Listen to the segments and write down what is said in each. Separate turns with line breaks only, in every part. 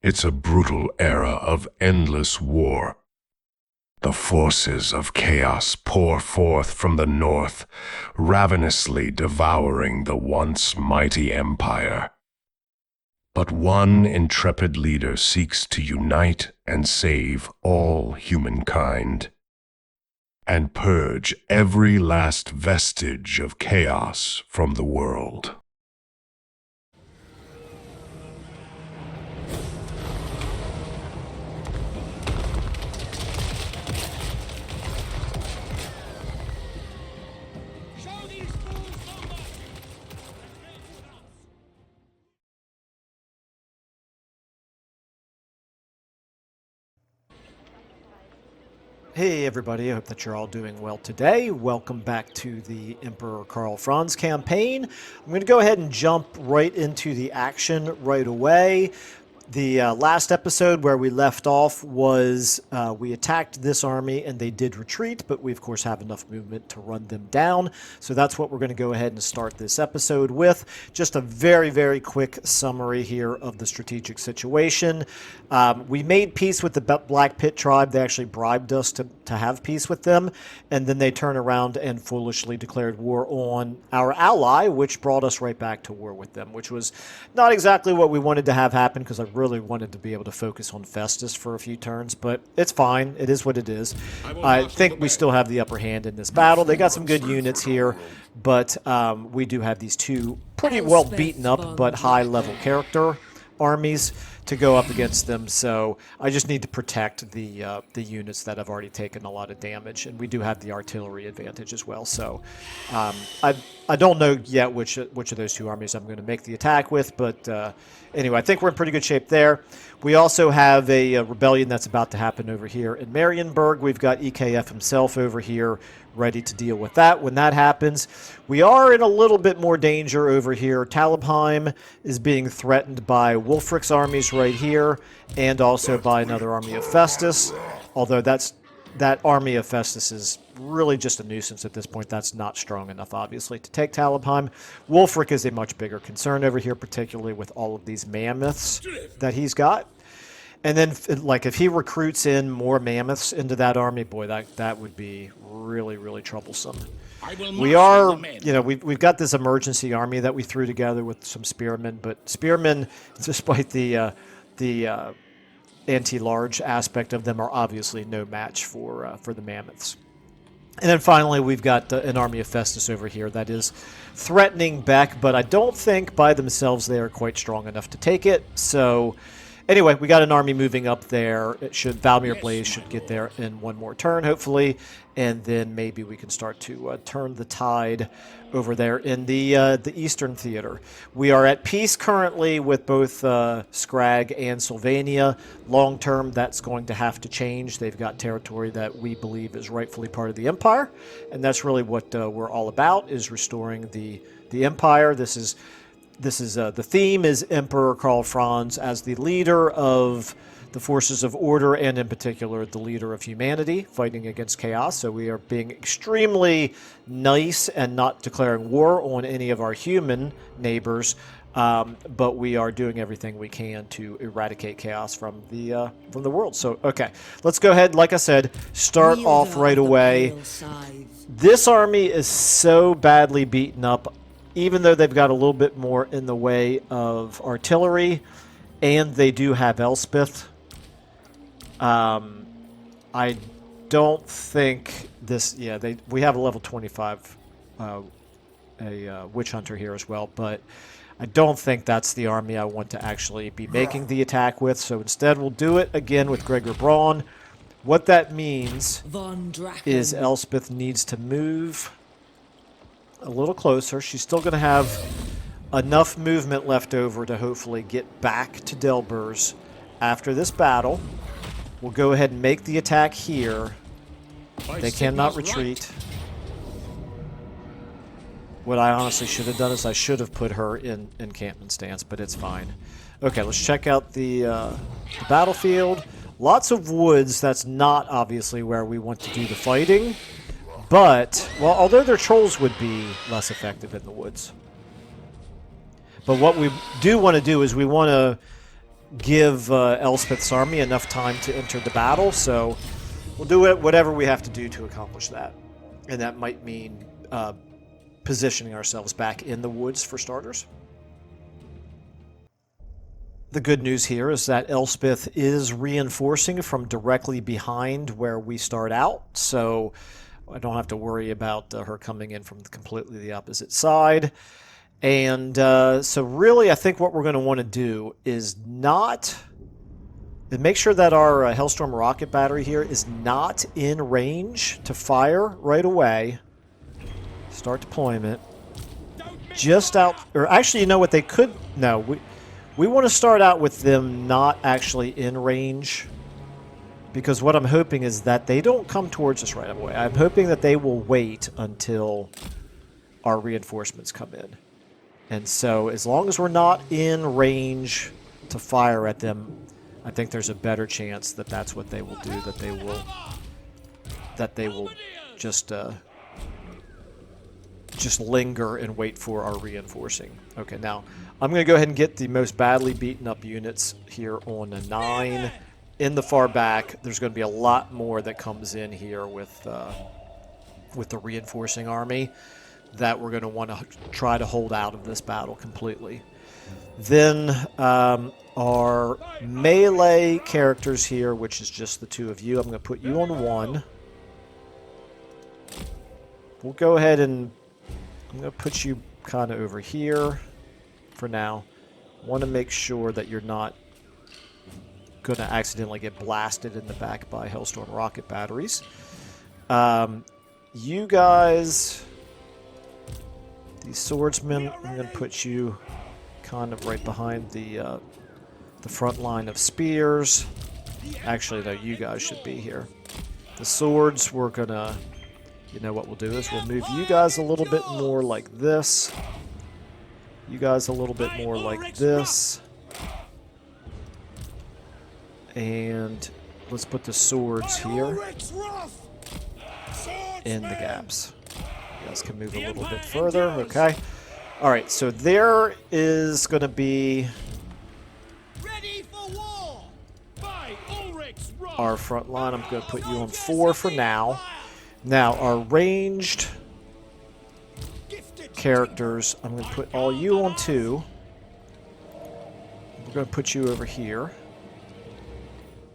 It's a brutal era of endless war. The forces of chaos pour forth from the north, ravenously devouring the once mighty empire. But one intrepid leader seeks to unite and save all humankind, and purge every last vestige of chaos from the world.
Hey everybody, I hope that you're all doing well today. Welcome back to the Emperor Karl Franz campaign. I'm going to go ahead and jump right into the action right away. The last episode where we left off was we attacked this army and they did retreat, but we of course have enough movement to run them down. So that's what we're going to go ahead and start this episode with. Just a very, very quick summary here of the strategic situation. We made peace with the Black Pit tribe. They actually bribed us to have peace with them, and then they turned around and foolishly declared war on our ally, which brought us right back to war with them, which was not exactly what we wanted to have happen, because I really wanted to be able to focus on Festus for a few turns, but it's fine. It is what it is. I think we still have the upper hand in this battle. They got some good units here, but we do have these two pretty well beaten up but high-level character armies to go up against them, so I just need to protect the units that have already taken a lot of damage, and we do have the artillery advantage as well. So I don't know yet which of those two armies I'm going to make the attack with, but anyway, I think we're in pretty good shape there. We also have a rebellion that's about to happen over here in Marienburg. We've got EKF himself over here ready to deal with that when that happens. We are in a little bit more danger over here. Talabheim is being threatened by Wulfric's armies right here, and also by another army of Festus, although that army of Festus is really just a nuisance at this point. That's not strong enough, obviously, to take Talabheim. Wulfric is a much bigger concern over here, particularly with all of these mammoths that he's got. And then, like, if he recruits in more mammoths into that army, boy, that would be really, really troublesome. We are, you know, we've got this emergency army that we threw together with some spearmen, but spearmen, despite the anti-large aspect of them, are obviously no match for the mammoths. And then finally, we've got an army of Festus over here that is threatening Beck, but I don't think by themselves they are quite strong enough to take it. So anyway, we got an army moving up there. Valmir Blaze should get there in one more turn, hopefully, and then maybe we can start to turn the tide over there in the Eastern Theater. We are at peace currently with both Scrag and Sylvania. Long term, that's going to have to change. They've got territory that we believe is rightfully part of the Empire, and that's really what we're all about, is restoring the Empire. This is this is the theme is Emperor Karl Franz as the leader of the forces of order, and in particular the leader of humanity fighting against chaos. So we are being extremely nice and not declaring war on any of our human neighbors, but we are doing everything we can to eradicate chaos from the world. So okay, let's go ahead. Like I said, start off right away. This army is so badly beaten up, even though they've got a little bit more in the way of artillery, and they do have Elspeth. I don't think this. Yeah, we have a level 25 witch hunter here as well, but I don't think that's the army I want to actually be making the attack with. So instead, we'll do it again with Gregor Braun. What that means is Elspeth needs to move a little closer. She's still going to have enough movement left over to hopefully get back to Delberz after this battle. We'll go ahead and make the attack here. They cannot retreat. What I honestly should have done is I should have put her in encampment stance, but it's fine. Okay, let's check out the battlefield. Lots of woods. That's not obviously where we want to do the fighting. But, well, although their trolls would be less effective in the woods. But what we do want to do is we want to give Elspeth's army enough time to enter the battle, so we'll do it whatever we have to do to accomplish that. And that might mean positioning ourselves back in the woods for starters. The good news here is that Elspeth is reinforcing from directly behind where we start out, so I don't have to worry about her coming in from completely the opposite side. And so really, I think what we're going to want to do is make sure that our Hellstorm rocket battery here is not in range to fire right away. Start deployment. Just out, or actually, you know what they could, no, we want to start out with them not actually in range, because what I'm hoping is that they don't come towards us right away. I'm hoping that they will wait until our reinforcements come in. And so as long as we're not in range to fire at them, I think there's a better chance that that's what they will do, that they will just linger and wait for our reinforcing. Okay, now I'm going to go ahead and get the most badly beaten up units here on a 9. In the far back, there's going to be a lot more that comes in here with the reinforcing army that we're going to want to try to hold out of this battle completely. Then our melee characters here, which is just the two of you, I'm going to put you on 1. We'll go ahead and I'm going to put you kind of over here for now. Want to make sure that you're not going to accidentally get blasted in the back by Hellstorm rocket batteries. You guys, these swordsmen, I'm going to put you kind of right behind the front line of spears. Actually, no, you guys should be here. The swords, we're going to... You know what we'll do is we'll move you guys a little bit more like this. You guys a little bit more like this. And let's put the swords here in the gaps. You guys can move a little bit further. Okay. Alright, so there is going to be our front line. I'm going to put you on 4 for now. Now, our ranged characters, I'm going to put all you on 2. We're going to put you over here.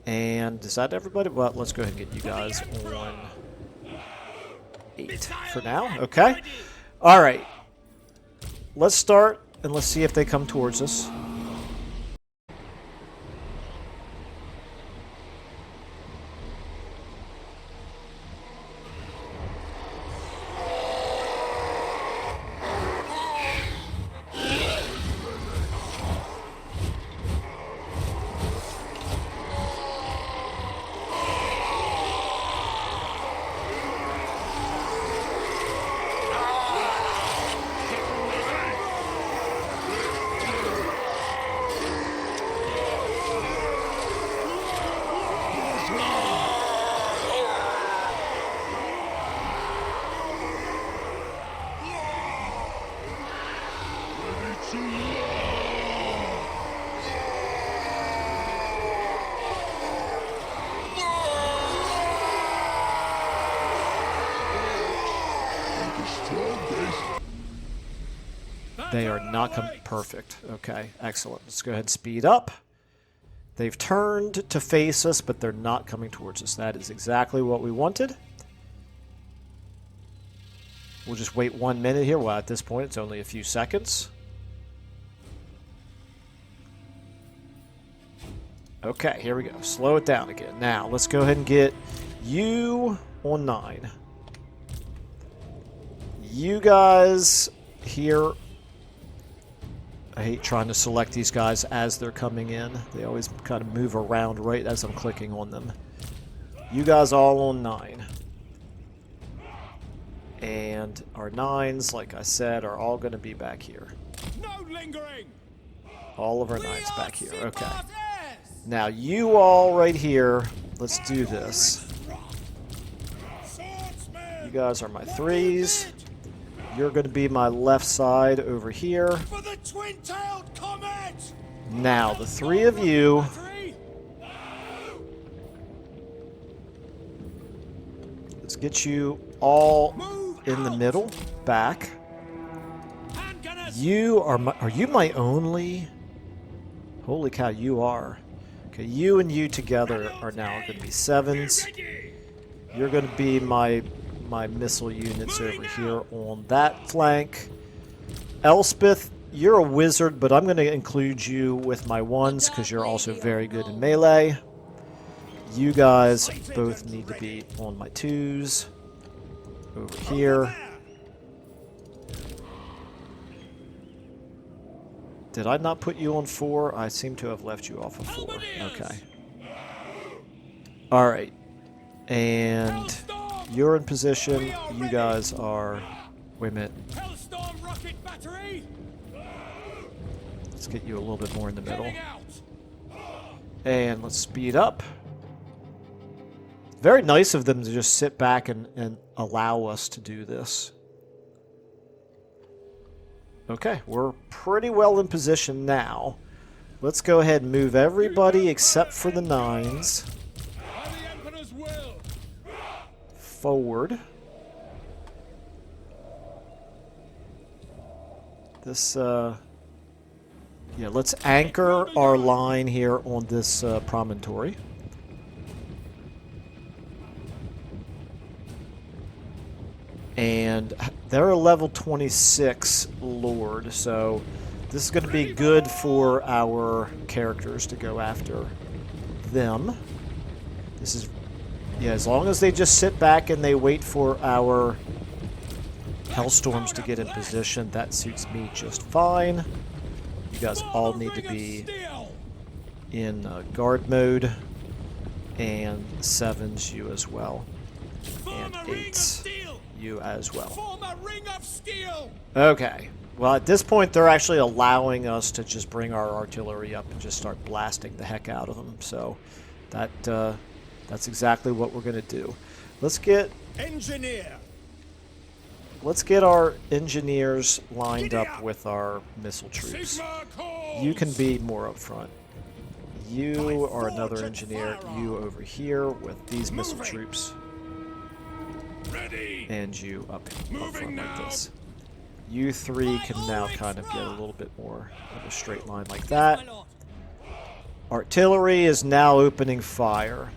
And is that everybody? Well, let's go ahead and get you guys on 8 for now. Okay. All right. Let's start, and let's see if they come towards us. They are not coming. Perfect. Okay, excellent. Let's go ahead and speed up. They've turned to face us, but they're not coming towards us. That is exactly what we wanted. We'll just wait 1 minute here. Well, at this point, it's only a few seconds. Okay, here we go. Slow it down again. Now, let's go ahead and get you on 9. You guys here... I hate trying to select these guys as they're coming in. They always kind of move around right as I'm clicking on them. You guys all on 9. And our 9s, like I said, are all going to be back here.
No lingering.
All of our 9s back here. Okay. Now, you all right here, let's do this. You guys are my 3s. You're going to be my left side over here.
For the twin-tailed comet!
Now, the 3 of you... Let's get you all in the middle, back. You are you my only? Holy cow, you are. Okay, you and you together are now going to be 7s. You're going to be my missile units over here on that flank. Elspeth, you're a wizard, but I'm going to include you with my 1s because you're also very good in melee. You guys both need to be on my 2s. Over here. Did I not put you on 4? I seem to have left you off of 4. Okay. Alright. And you're in position. You guys are... Wait a minute.
Hellstorm rocket battery.
Let's get you a little bit more in the middle. And let's speed up. Very nice of them to just sit back and allow us to do this. Okay, we're pretty well in position now. Let's go ahead and move everybody except for the 9s forward. This, yeah, let's anchor our line here on this promontory. And they're a level 26 Lord, so this is going to be good for our characters to go after them. This is, yeah, as long as they just sit back and they wait for our Hellstorms to get in position, that suits me just fine. You guys all need to be in guard mode, and 7s you as well, and 8s. You as well. Okay. Well, at this point, they're actually allowing us to just bring our artillery up and just start blasting the heck out of them. So that's exactly what we're going to do. Let's get our engineers lined up with our missile troops. You can be more up front. You are another engineer. You over here with these missile troops. And you up front like this. You 3 can now kind of get a little bit more of a straight line like that. Artillery is now opening fire.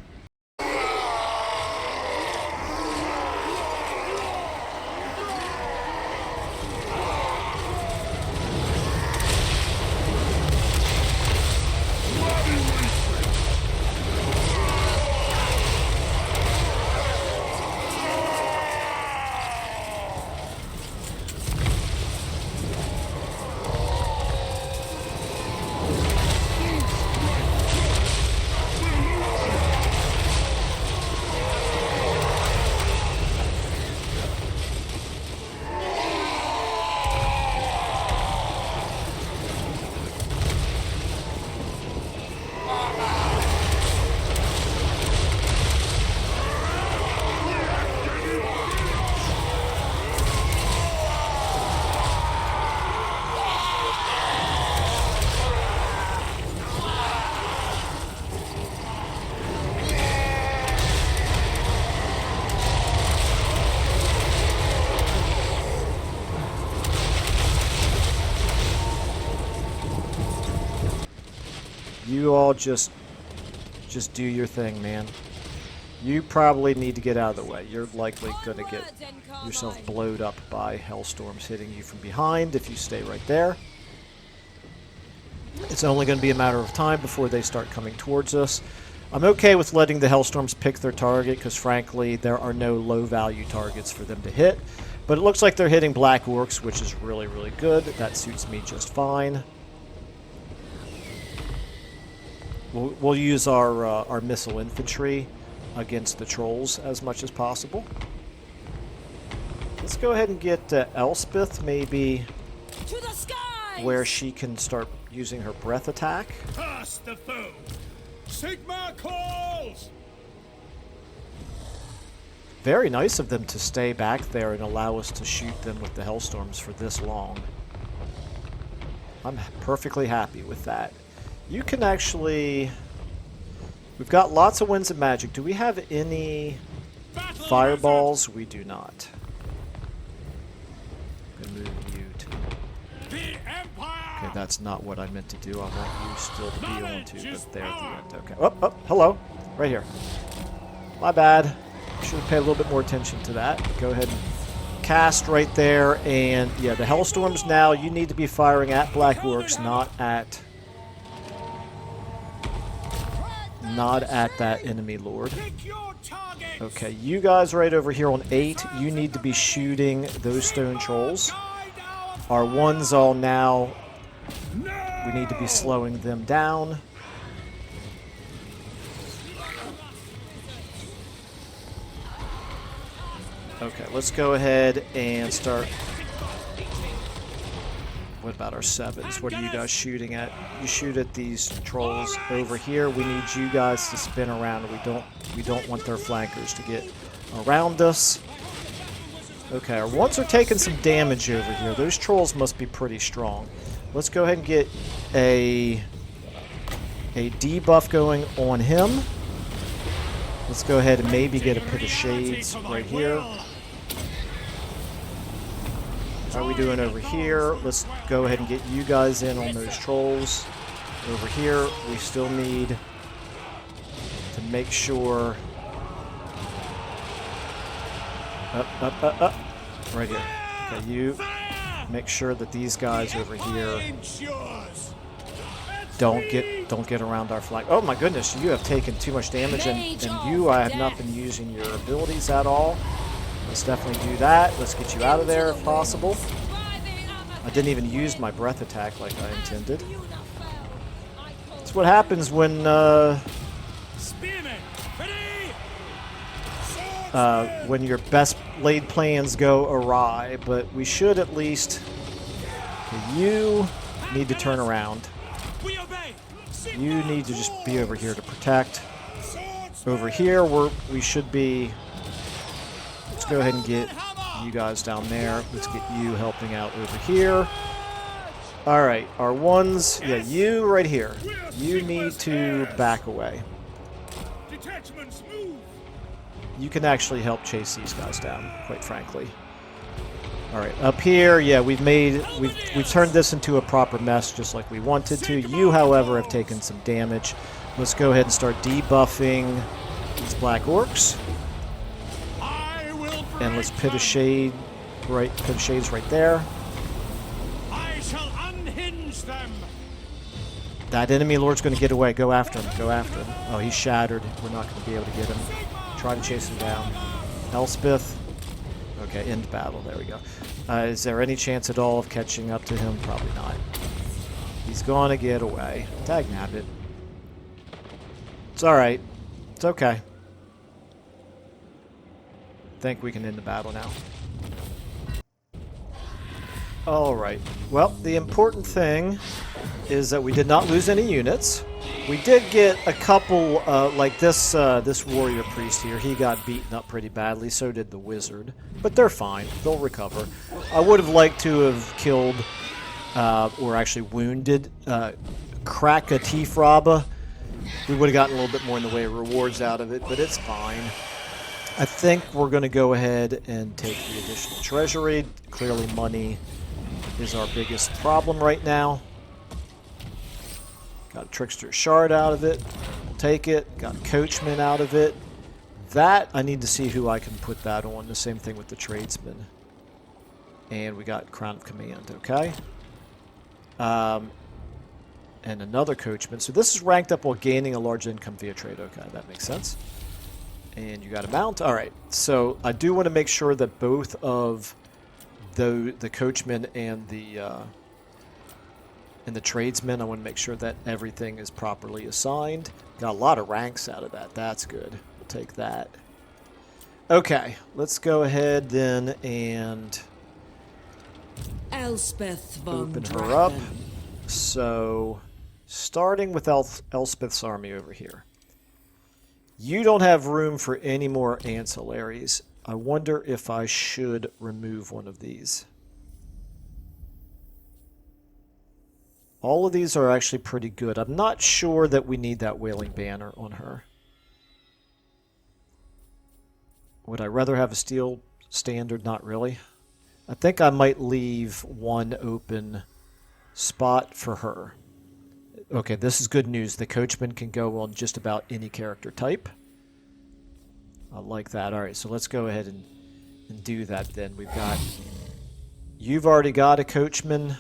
you all just do your thing, man. You probably need to get out of the way. You're likely going to get yourself blowed up by Hellstorms hitting you from behind if you stay right there. It's only going to be a matter of time before they start coming towards us. I'm okay with letting the Hellstorms pick their target because, frankly, there are no low-value targets for them to hit. But it looks like they're hitting Black Orcs, which is really, really good. That suits me just fine. We'll use our missile infantry against the trolls as much as possible. Let's go ahead and get Elspeth maybe
To the skies!
where she can start using her breath attack.
Past the foe! Sigma calls!
Very nice of them to stay back there and allow us to shoot them with the Hellstorms for this long. I'm perfectly happy with that. You can actually... We've got lots of winds of magic. Do we have any
Battle
fireballs? We do not. I'm going to move you to...
The Empire!
Okay, that's not what I meant to do. I want you still to be on to, but there at the end. Okay. Oh, oh, hello. Right here. My bad. Should have paid a little bit more attention to that. Go ahead and cast right there. And, yeah, the Hellstorms now, you need to be firing at Black Orcs, not at that enemy lord.
Pick your targets!
Okay, you guys right over here on 8, you need to be shooting those stone trolls. Our ones all now, we need to be slowing them down. Okay, let's go ahead and start. What about our 7s? What are you guys shooting at? You shoot at these trolls over here. We need you guys to spin around. We don't want their flankers to get around us. Okay, our ones are taking some damage over here. Those trolls must be pretty strong. Let's go ahead and get a debuff going on him. Let's go ahead and maybe get a Pit of Shades right here. How are we doing over here? Let's go ahead and get you guys in on those trolls. Over here, we still need to make sure... Up. Right here. Okay, you make sure that these guys over here don't get around our flank. Oh my goodness, you have taken too much damage, and you, I have not been using your abilities at all. Let's definitely do that. Let's get you out of there if possible. I didn't even use my breath attack like I intended. That's what happens when your best laid plans go awry. But we should at least... Okay, you need to turn around. You need to just be over here to protect. Over here, we should be... Let's go ahead and get you guys down there. Let's get you helping out over here. Alright, our ones... Yeah, you right here. You need to back away. You can actually help chase these guys down, quite frankly. Alright, up here, yeah, we've turned this into a proper mess just like we wanted to. You, however, have taken some damage. Let's go ahead and start debuffing these Black Orcs. And let's Pit of Shades right there.
I shall unhinge them.
That enemy lord's going to get away. Go after him. Go after him. Oh, he's shattered. We're not going to be able to get him. Try to chase him down. Elspeth. Okay, end battle. There we go. Is there any chance at all of catching up to him? Probably not. He's going to get away. Dagnabbit. It's alright. It's okay. I think we can end the battle now. Alright. Well, the important thing is that we did not lose any units. We did get a couple, like this warrior priest here. He got beaten up pretty badly, so did the wizard. But they're fine. They'll recover. I would have liked to have killed, or actually wounded, Krakatifraba. We would have gotten a little bit more in the way of rewards out of it, but it's fine. I think we're going to go ahead and take the additional treasury. Clearly money is our biggest problem right now. Got a Trickster Shard out of it. We'll take it. Got a Coachman out of it. That, I need to see who I can put that on. The same thing with the Tradesman. And we got Crown of Command, okay? And another Coachman. So this is ranked up while gaining a large income via trade. Okay, that makes sense. And you got a mount. All right. So I do want to make sure that both of the Coachman and the Tradesmen, I want to make sure that everything is properly assigned. Got a lot of ranks out of that. That's good. We'll take that. Okay, let's go ahead then and
Elspeth von
open her up.
Drachen.
So, starting with Elspeth's army over here. You don't have room for any more ancillaries. I wonder if I should remove one of these. All of these are actually pretty good. I'm not sure that we need that Wailing Banner on her. Would I rather have a Steel Standard? Not really. I think I might leave one open spot for her. Okay, this is good news. The Coachman can go on just about any character type. I like that. All right, so let's go ahead and do that then. We've got... You've already got a Coachman.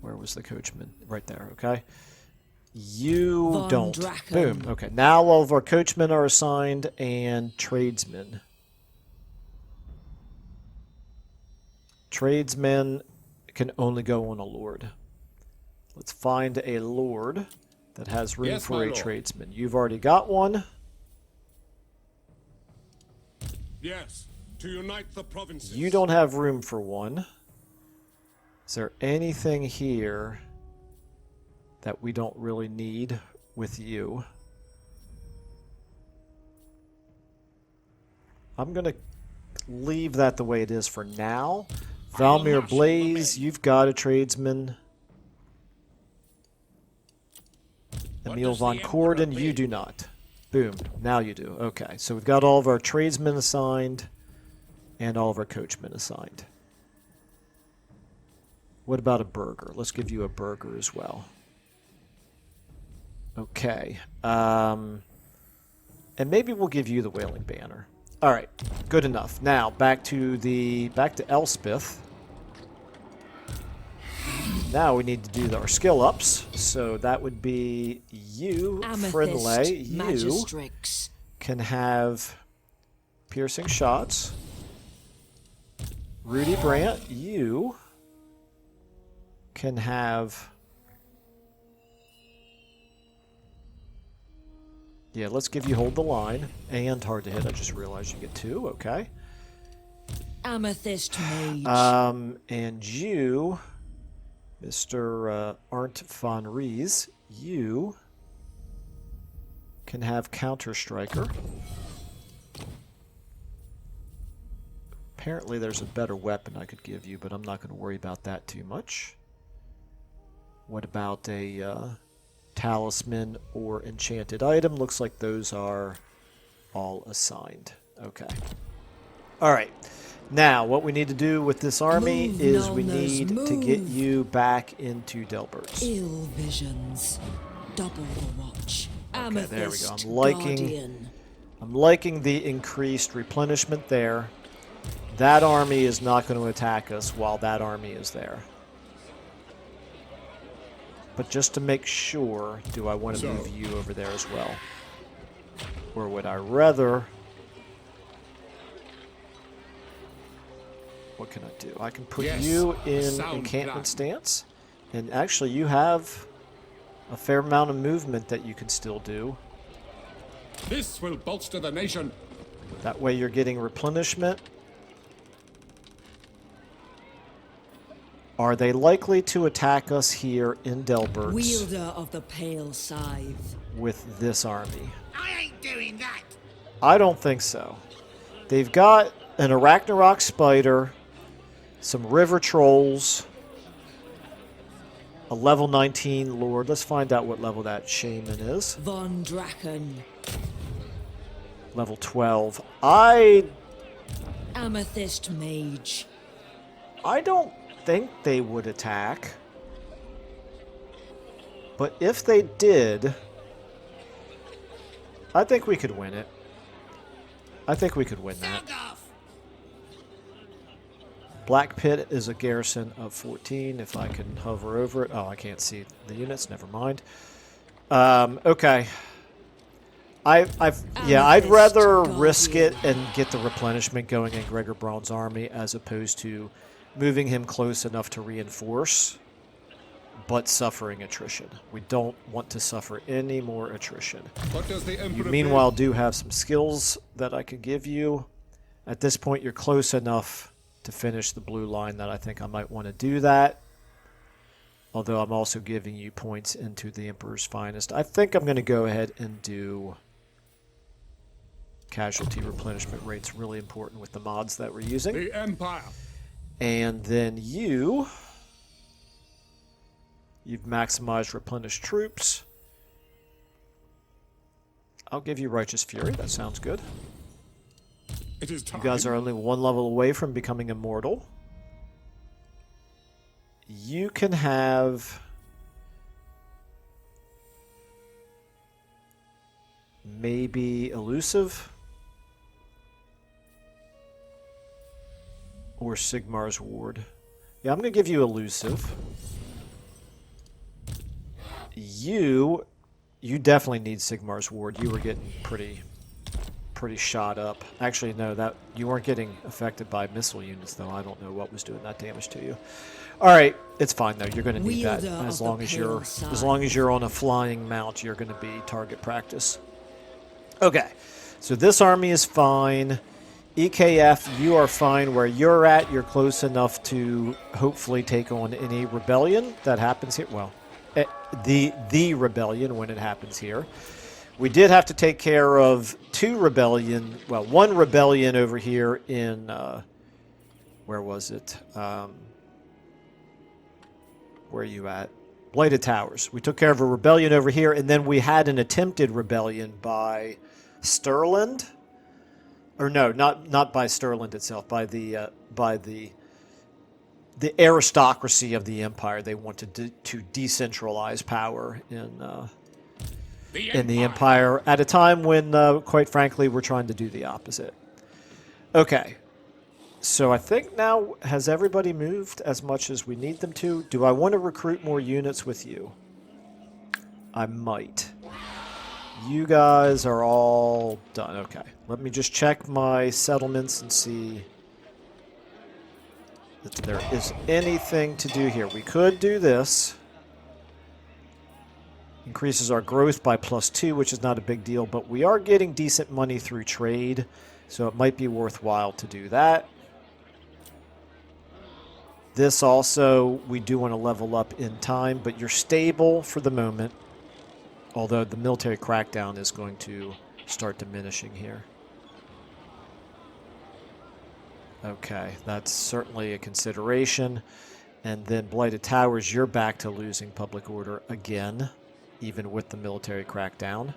Where was the Coachman? Right there, okay. You
Von
don't.
Drachen.
Boom. Okay, now all of our Coachmen are assigned and Tradesmen. Tradesmen can only go on a Lord. Let's find a Lord that has room
Yes,
for
my
a
lord.
Tradesman. You've already got one.
Yes, to unite the provinces.
You don't have room for one. Is there anything here that we don't really need with you? I'm going to leave that the way it is for now. Valmir Blaze, you've got a Tradesman.
What
Emil
does
von
the
Corden,
Emperor
you
bid?
do not. Boom. Now you do. Okay, so we've got all of our Tradesmen assigned and all of our Coachmen assigned. What about a Burger? Let's give you a Burger as well. Okay. And maybe we'll give you the Wailing Banner. All right, good enough. Now back to Elspeth. Now we need to do our skill ups. So that would be you, Friendly. You
Magistrix.
can have piercing shots. Rudy Brandt, you can have... Yeah, let's give you hold the line. And hard to hit. I just realized you get 2. Okay.
Amethyst Mage.
And you, Mr. Arndt von Ries, you can have Counter Striker. Apparently there's a better weapon I could give you, but I'm not going to worry about that too much. What about a talisman or enchanted item? Looks like those are all assigned. Okay. All right. Now, what we need to do with this army
Move,
is we
Nolners,
need to get
move.
you back into Delberz.
Ill visions. Double the watch.
Okay, there we go.
Amethyst
I'm
Guardian.
liking the increased replenishment there. That army is not going to attack us while that army is there. But just to make sure, do I want to move you over there as well? Or would I rather... What can I do? I can put
Yes,
you
a
in
sound
encampment
plan.
stance. And actually, you have a fair amount of movement that you can still do.
This will bolster the nation.
That way you're getting replenishment. Are they likely to attack us here in Delberz
Wielder of the Pale Scythe.
with this army?
I ain't doing that.
I don't think so. They've got an Arachnarok Spider, some River Trolls, a level 19 Lord. Let's find out what level that Shaman is.
Von Drachen.
Level 12. I
Amethyst Mage.
don't think they would attack. But if they did, I think we could win it. I think we could win that. Black Pit is a garrison of 14. If I can hover over it. Oh, I can't see the units. Never mind. Okay. I'd rather risk it and get the replenishment going in Gregor Braun's army as opposed to moving him close enough to reinforce, but suffering attrition. We don't want to suffer any more attrition.
What does the
You
Emperor
meanwhile do have some skills that I could give you. At this point, you're close enough to finish the blue line that I think I might want to do that. Although I'm also giving you points into the Emperor's Finest. I think I'm going to go ahead and do casualty replenishment rates, really important with the mods that we're using.
The Empire.
And then you've maximized replenished troops. I'll give you Righteous Fury. That sounds good.
It is time.
You guys are only one level away from becoming immortal. You can have maybe Elusive or Sigmar's Ward. Yeah, I'm going to give you Elusive. You definitely need Sigmar's Ward. You were getting pretty shot up. Actually, no, that you weren't getting affected by missile units, though. I don't know what was doing that damage to you. All right, it's fine though. You're going to need that as long as you're on a flying mount. You're going to be target practice. Okay, so this army is fine. EKF, you are fine where you're at. You're close enough to hopefully take on any rebellion that happens here. Well, the rebellion when it happens here. We did have to take care of one rebellion over here in, where was it? Where are you at? Blighted Towers. We took care of a rebellion over here, and then we had an attempted rebellion by Stirland. Or no, not by Stirland itself, by the aristocracy of the empire. They wanted to decentralize power in the empire at a time when, quite frankly, we're trying to do the opposite. Okay. So I think now, has everybody moved as much as we need them to? Do I want to recruit more units with you? I might. You guys are all done. Okay. Let me just check my settlements and see if there is anything to do here. We could do this. Increases our growth by +2, which is not a big deal, but we are getting decent money through trade, so it might be worthwhile to do that. This also, we do want to level up in time, but you're stable for the moment, although the military crackdown is going to start diminishing here. Okay, that's certainly a consideration. And then Blighted Towers, you're back to losing public order again, even with the military crackdown.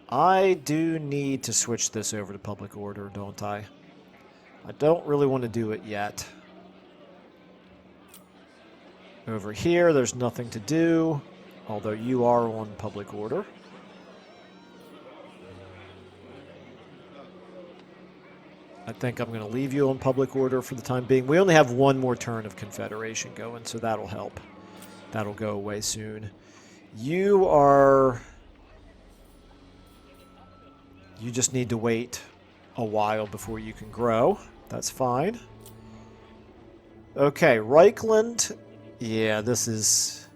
I do need to switch this over to public order, don't I? I don't really want to do it yet. Over here, there's nothing to do, although you are on public order. I think I'm going to leave you on public order for the time being. We only have one more turn of Confederation going, so that'll help. That'll go away soon. You just need to wait a while before you can grow. That's fine. Okay, Reichland. Yeah, this is...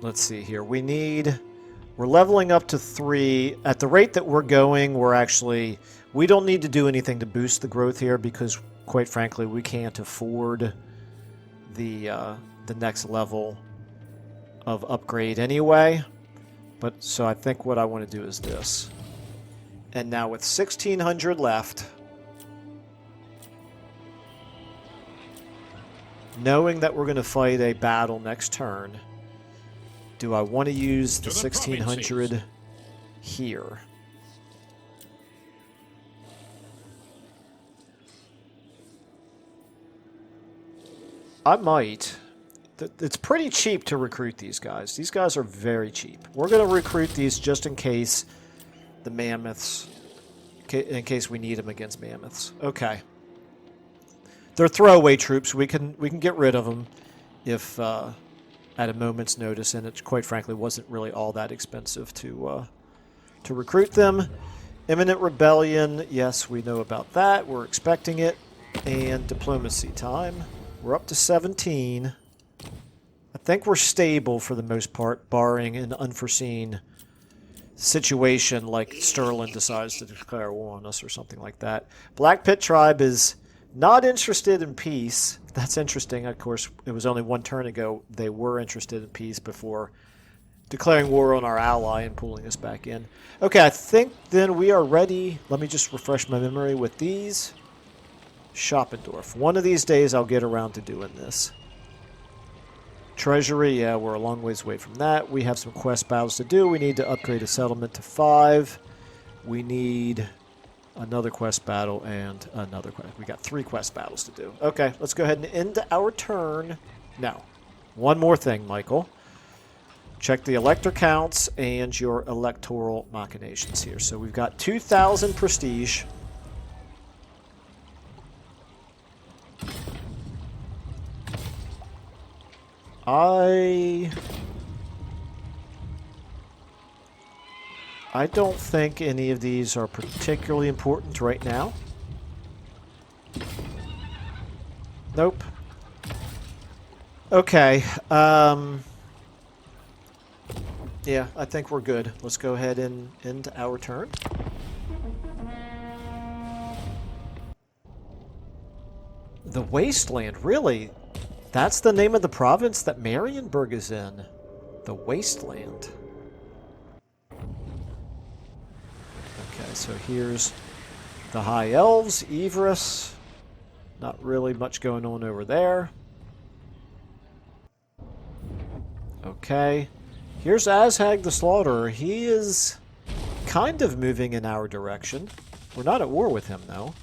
Let's see here. We're leveling up to 3. At the rate that we're going, we don't need to do anything to boost the growth here because, quite frankly, we can't afford the next level of upgrade anyway. But so I think what I want to do is this. And now with 1,600 left, knowing that we're going to fight a battle next turn, do I want to use the 1,600 here? I might. It's pretty cheap to recruit these guys. These guys are very cheap. We're going to recruit these just in case the mammoths, in case we need them against mammoths. Okay. They're throwaway troops. We can get rid of them if at a moment's notice, and it quite frankly wasn't really all that expensive to recruit them. Imminent rebellion. Yes, we know about that. We're expecting it. And diplomacy time. We're up to 17. I think we're stable for the most part, barring an unforeseen situation like Sterling decides to declare war on us or something like that. Black Pit Tribe is not interested in peace. That's interesting. Of course, it was only one turn ago they were interested in peace before declaring war on our ally and pulling us back in. Okay, I think then we are ready. Let me just refresh my memory with these. Schoppendorf. One of these days I'll get around to doing this. Treasury, yeah, we're a long ways away from that. We have some quest battles to do. We need to upgrade a settlement to 5. We need another quest battle and another quest. We got 3 quest battles to do. Okay, let's go ahead and end our turn. Now, one more thing, Michael. Check the elector counts and your electoral machinations here. So we've got 2,000 prestige. I don't think any of these are particularly important right now. Nope. Okay. Yeah, I think we're good. Let's go ahead and end our turn. The Wasteland, really? That's the name of the province that Marienburg is in. The Wasteland. Okay, so here's the High Elves, Everus. Not really much going on over there. Okay. Here's Azhag the Slaughterer. He is kind of moving in our direction. We're not at war with him, though.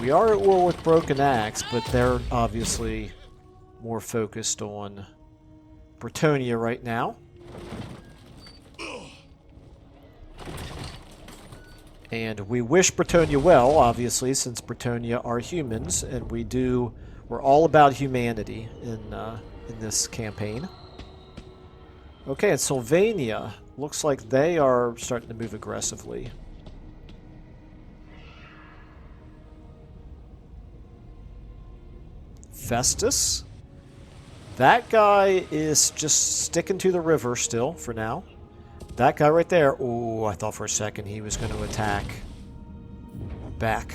We are at war with Broken Axe, but they're obviously more focused on Bretonnia right now. And we wish Bretonnia well, obviously, since Bretonnia are humans, and we're all about humanity in this campaign. Okay, and Sylvania looks like they are starting to move aggressively. Festus. That guy is just sticking to the river still for now. That guy right there. Oh, I thought for a second he was going to attack back.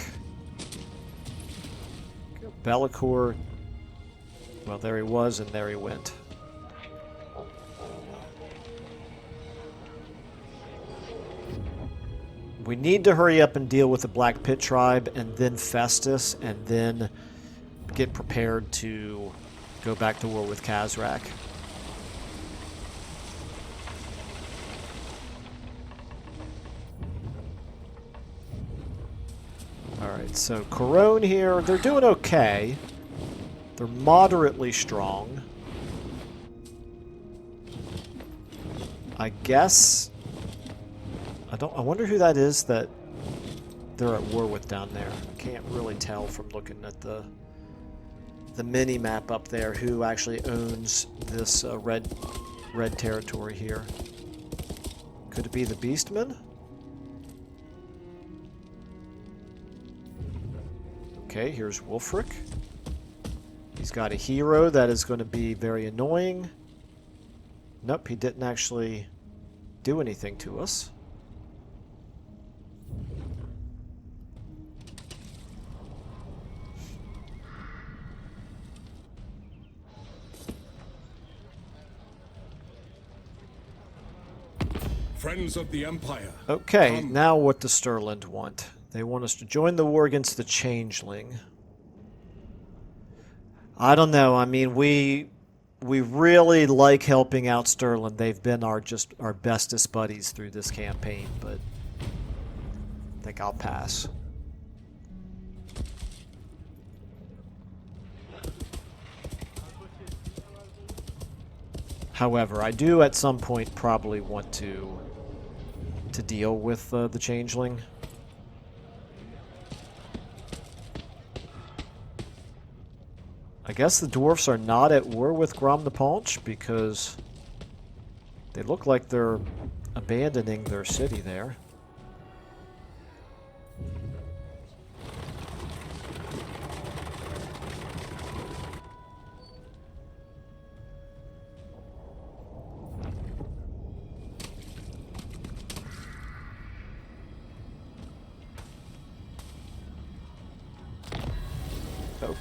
Bellicourt. Well, there he was, and there he went. We need to hurry up and deal with the Black Pit Tribe, and then Festus, and then get prepared to go back to war with Khazrak. Alright, so Corone here, they're doing okay. They're moderately strong. I guess... I wonder who that is that they're at war with down there. I can't really tell from looking at the mini-map up there who actually owns this red territory here. Could it be the Beastmen? Okay, here's Wulfric. He's got a hero that is going to be very annoying. Nope, he didn't actually do anything to us.
Friends of the Empire.
Okay, now what does Stirland want? They want us to join the war against the Changeling. I don't know. I mean, we really like helping out Stirland. They've been our bestest buddies through this campaign, but I think I'll pass. However, I do at some point probably want to deal with the changeling. I guess the dwarfs are not at war with Grom the Paunch because they look like they're abandoning their city there.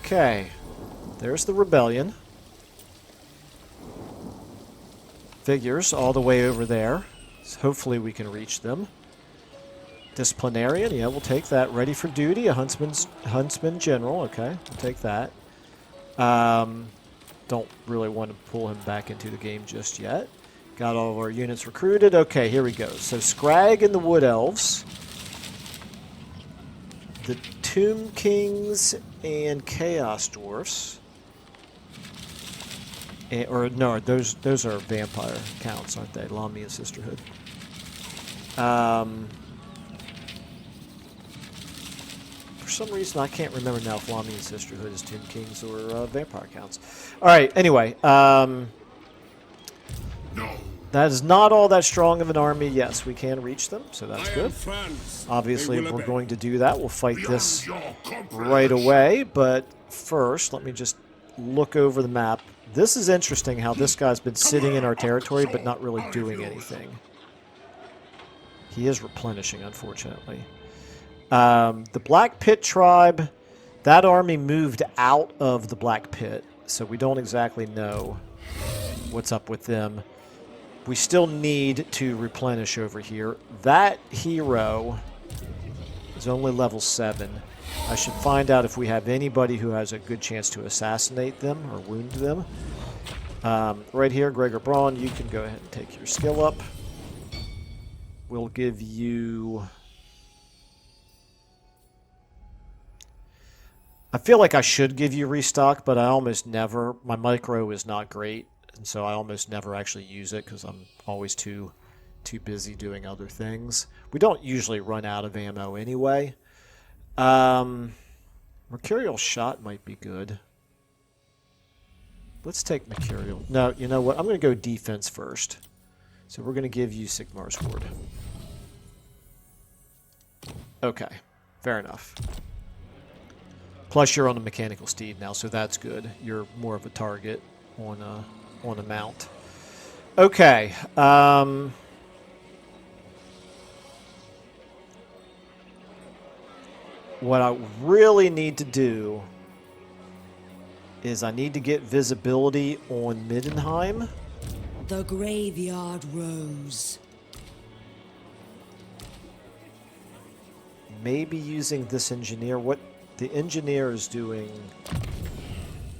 Okay, there's the rebellion. Figures all the way over there. So hopefully we can reach them. Disciplinarian, yeah, we'll take that. Ready for duty, a huntsman general. Okay, we'll take that. Don't really want to pull him back into the game just yet. Got all of our units recruited. Okay, here we go. So Scrag and the Wood Elves. The Tomb Kings and Chaos Dwarfs. Or no, those are vampire counts, aren't they? Lamia Sisterhood. For some reason, I can't remember now if Lamia Sisterhood is Tomb Kings or vampire counts. All right. Anyway, that is not all that strong of an army. Yes, we can reach them, so that's good. Obviously, if we're going to do that, we'll fight this right away. But first, let me just look over the map. This is interesting how this guy's been sitting in our territory but not really doing anything. He is replenishing, unfortunately. The Black Pit tribe, that army moved out of the Black Pit, so we don't exactly know what's up with them. We still need to replenish over here. That hero is only level 7. I should find out if we have anybody who has a good chance to assassinate them or wound them. Right here, Gregor Braun, you can go ahead and take your skill up. We'll give you... I feel like I should give you restock, but I almost never. My micro is not great, and so I almost never actually use it because I'm always too busy doing other things. We don't usually run out of ammo anyway. Mercurial Shot might be good. Let's take Mercurial. No, you know what? I'm going to go defense first. So we're going to give you Sigmar's Horde. Okay, fair enough. Plus you're on a mechanical steed now, so that's good. You're more of a target on a mount. Okay. What I really need to do is I need to get visibility on Middenheim.
The graveyard rose.
Maybe using this engineer. What the engineer is doing,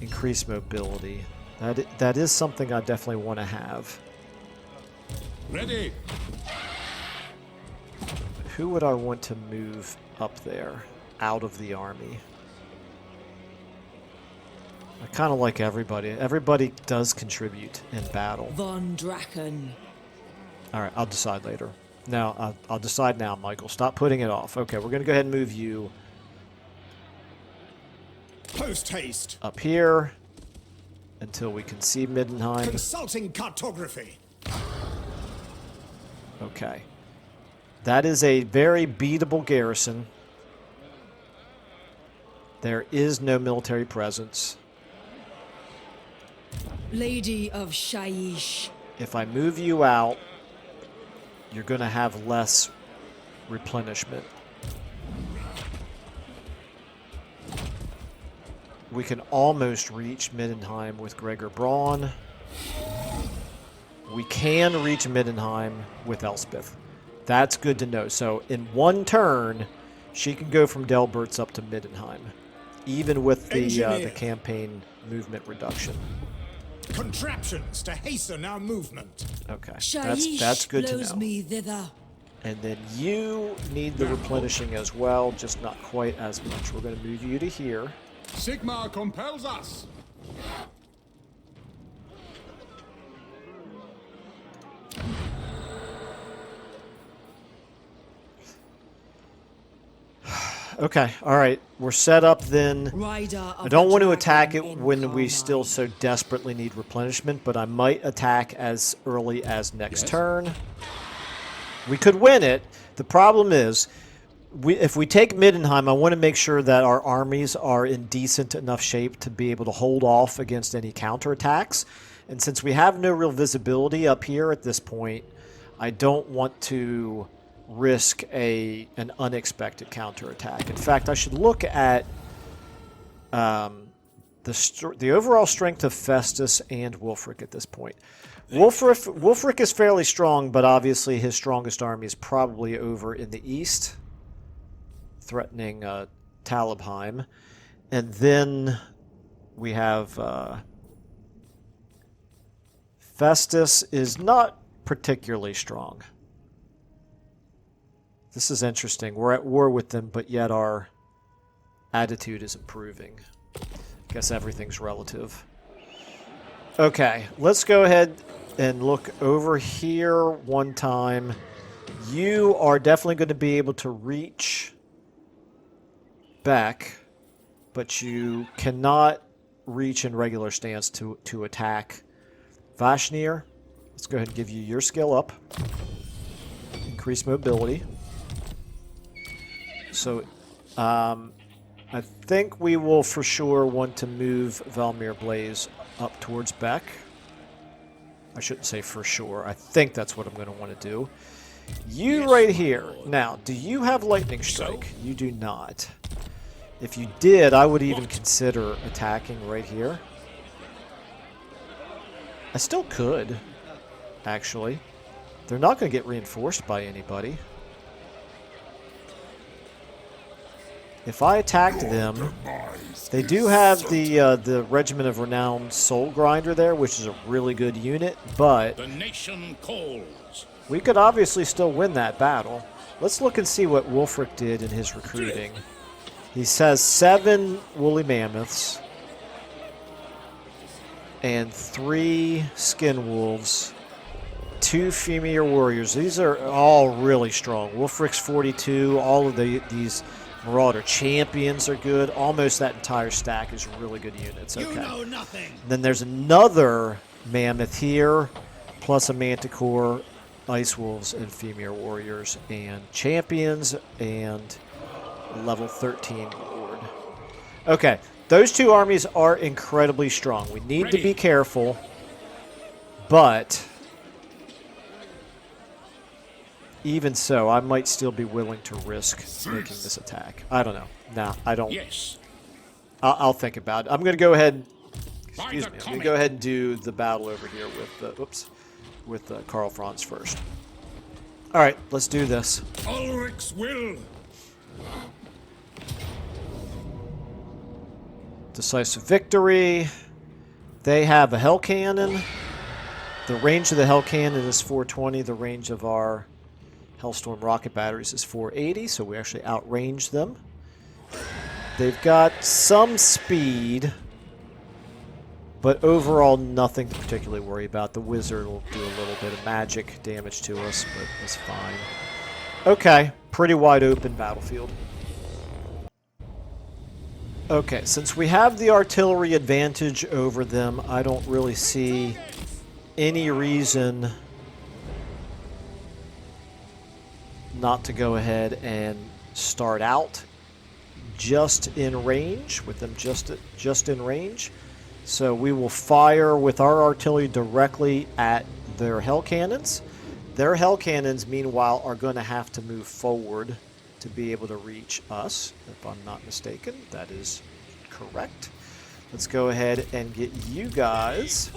increased mobility. That is something I definitely want to have.
Ready.
Who would I want to move up there out of the army? I kind of like everybody. Everybody does contribute in battle.
Von Draken.
All right, I'll decide later. Now, I'll decide now, Michael. Stop putting it off. Okay, we're going to go ahead and move you
Post haste.
up here until we can see Middenheim.
Consulting cartography.
Okay. That is a very beatable garrison. There is no military presence.
Lady of Shaiish.
If I move you out, you're going to have less replenishment. We can almost reach Middenheim with Gregor Braun. We can reach Middenheim with Elspeth. That's good to know. So in one turn, she can go from Delberz up to Middenheim, even with the campaign movement reduction.
Contraptions to hasten our movement.
Okay,
Shaiish
that's good to
blows
know.
me thither.
And then you need the replenishing as well, just not quite as much. We're going to move you to here.
Sigmar compels us.
Okay, alright. We're set up then.
Rider of
I don't
the
want to
dragon
attack it
in
when we
Carmine.
still so desperately need replenishment, but I might attack as early as next
Yes?
turn. We could win it. The problem is, if we take Middenheim, I want to make sure that our armies are in decent enough shape to be able to hold off against any counterattacks. And since we have no real visibility up here at this point, I don't want to risk an unexpected counterattack. In fact, I should look at the overall strength of Festus and Wulfric at this point. Wulfric is fairly strong, but obviously his strongest army is probably over in the east, threatening Talabheim. And then we have Festus is not particularly strong. This is interesting. We're at war with them, but yet our attitude is improving. I guess everything's relative. Okay, let's go ahead and look over here one time. You are definitely going to be able to reach back, but you cannot reach in regular stance to attack Vashnir. Let's go ahead and give you your skill up. Increase mobility. So, I think we will for sure want to move Valmir Blaze up towards Beck. I shouldn't say for sure. I think that's what I'm going to want to do. You right here. Now, do you have Lightning Strike? You do not. If you did, I would even consider attacking right here. I still could, actually. They're not going to get reinforced by anybody. If I attacked them, they do have the Regiment of Renowned Soul Grinder there, which is a really good unit, but
The nation calls.
we could obviously still win that battle. Let's look and see what Wulfric did in his recruiting. He says 7 woolly mammoths and 3 skin wolves, 2 female warriors. These are all really strong. Wulfric's 42. All of these Marauder champions are good. Almost that entire stack is really good units. Okay.
You know nothing.
Then there's another mammoth here, plus a manticore, ice wolves, and female warriors, and champions, and level 13 lord. Okay, those two armies are incredibly strong. We need to be careful, but even so, I might still be willing to risk making this attack. I don't know. Nah, I don't.
Yes.
I'll think about it. I'm going to go ahead.
By
Excuse
the
me. I'm going
comet.
to go ahead and do the battle over here with Karl Franz first. All right, let's do this.
Ulric's will.
Decisive victory. They have a Hell Cannon. The range of the Hell Cannon is 420. The range of our Hellstorm rocket batteries is 480, so we actually outrange them. They've got some speed, but overall nothing to particularly worry about. The wizard will do a little bit of magic damage to us, but it's fine. Okay, pretty wide open battlefield. Okay, since we have the artillery advantage over them, I don't really see any reason not to go ahead and start out just in range, with them just in range. So we will fire with our artillery directly at their Hell Cannons. Their Hell Cannons, meanwhile, are going to have to move forward to be able to reach us, if I'm not mistaken. That is correct. Let's go ahead and get you guys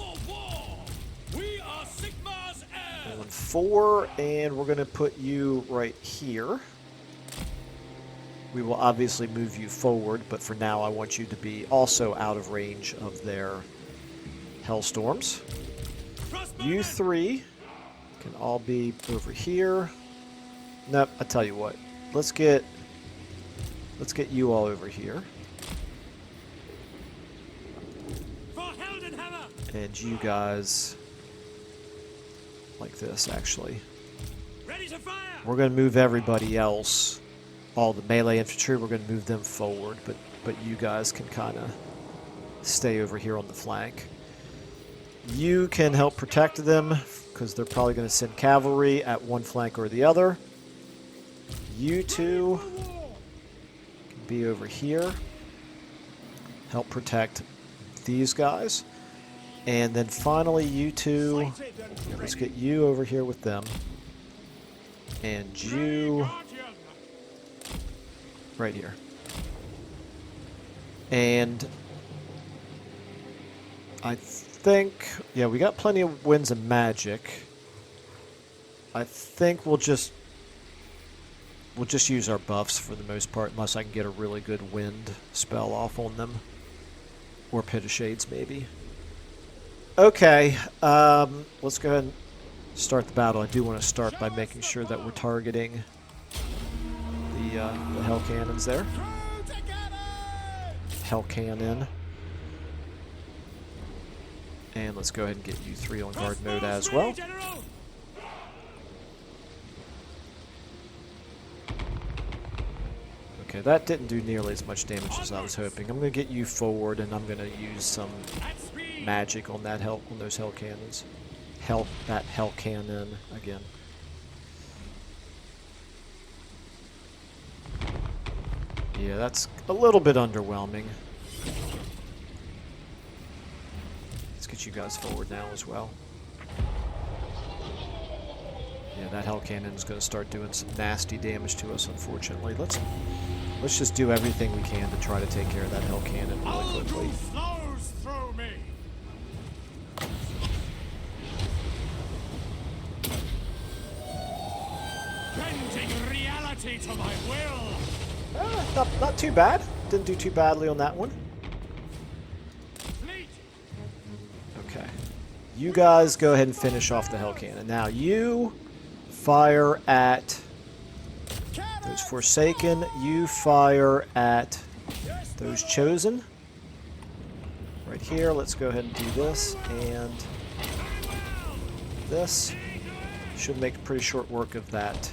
We are Sigmar's heirs.
on 4, and we're going to put you right here. We will obviously move you forward, but for now I want you to be also out of range of their Hellstorms. You 3 can all be over here. Nope, I tell you what. Let's get you all over here.
For Heldenhammer.
And you guys like this, actually.
Ready to fire.
We're going to move everybody else all the melee infantry. We're going to move them forward, but you guys can kind of stay over here on the flank. You can help protect them because they're probably going to send cavalry at one flank or the other. You two can be over here. Help protect these guys. And then finally you two, let's get you over here with them. And you right here. And I think, yeah, we got plenty of winds and magic. I think we'll just use our buffs for the most part, unless I can get a really good wind spell off on them. Or Pit of Shades, maybe. Okay, let's go ahead and start the battle. I do want to start by making sure that we're targeting the Hell Cannons there. Hell Cannon. And let's go ahead and get you three on guard mode as well. Okay, that didn't do nearly as much damage as I was hoping. I'm going to get you forward, and I'm going to use some magic on that on those Hell Cannons. That Hell Cannon again. Yeah, that's a little bit underwhelming. Let's get you guys forward now as well. Yeah, that Hell Cannon is going to start doing some nasty damage to us, unfortunately. Let's just do everything we can to try to take care of that Hell Cannon really quickly.
Reality to my will.
Not too bad. Didn't do too badly on that one. Okay. You guys go ahead and finish off the Hell Cannon. Now you fire at those Forsaken. You fire at those Chosen. Right here. Let's go ahead and do this and this. Should make pretty short work of that.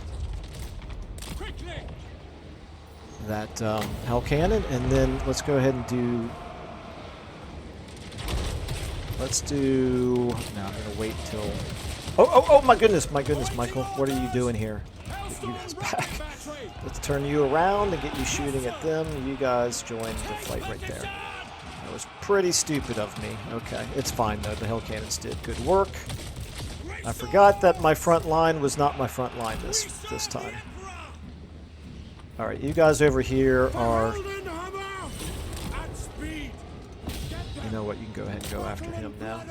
Hell Cannon, and then let's go ahead and do. Let's do. No, I'm gonna wait till. Oh my goodness, Michael, what are you doing here? Get you guys back. Let's turn you around and get you shooting at them. You guys join the fight right there. That was pretty stupid of me. Okay, it's fine though. The Hell Cannons did good work. I forgot that my front line was not my front line this time. Alright, you guys over here are... You know what, you can go ahead and go after him now.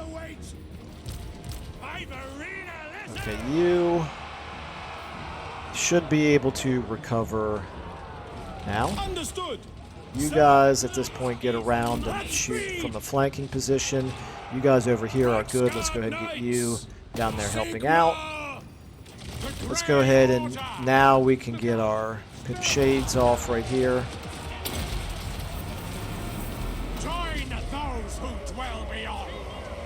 Okay, you should be able to recover now. You guys at this point get around and shoot from the flanking position. You guys over here are good. Let's go ahead and get you down there helping out. Let's go ahead and now we can get our Pit of Shades off right here.
Join those who dwell beyond.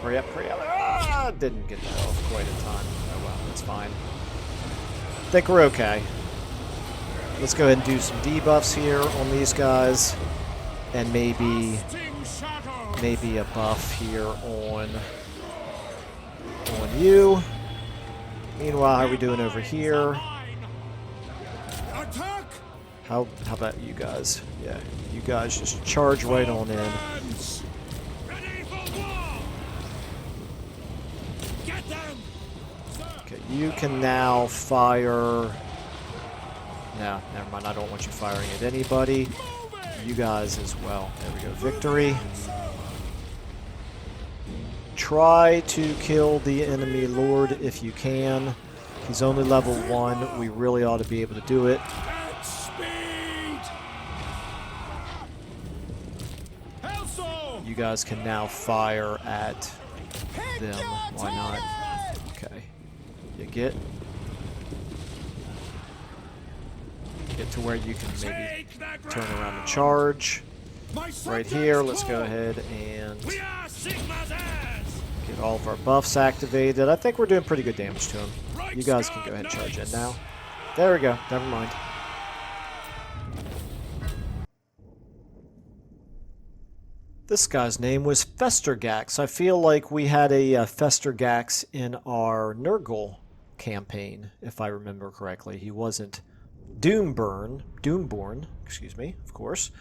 Hurry up, hurry up. Ah, didn't get that off quite in time. Oh well, that's fine. I think we're okay. Let's go ahead and do some debuffs here on these guys. And maybe a buff here on you. Meanwhile, how are we doing over here? How about you guys? Yeah, you guys just charge right on in. Okay, you can now fire... No, never mind. I don't want you firing at anybody. You guys as well. There we go. Victory. Try to kill the enemy lord if you can. He's only level 1. We really ought to be able to do it. You guys can now fire at them. Why not? Okay. You get to where you can maybe turn around and charge. Right here, let's go ahead and get all of our buffs activated. I think we're doing pretty good damage to him. You guys can go ahead and charge in now. There we go. Never mind. This guy's name was Festergax. I feel like we had a Festergax in our Nurgle campaign, if I remember correctly. He wasn't Doomborn, excuse me, of course.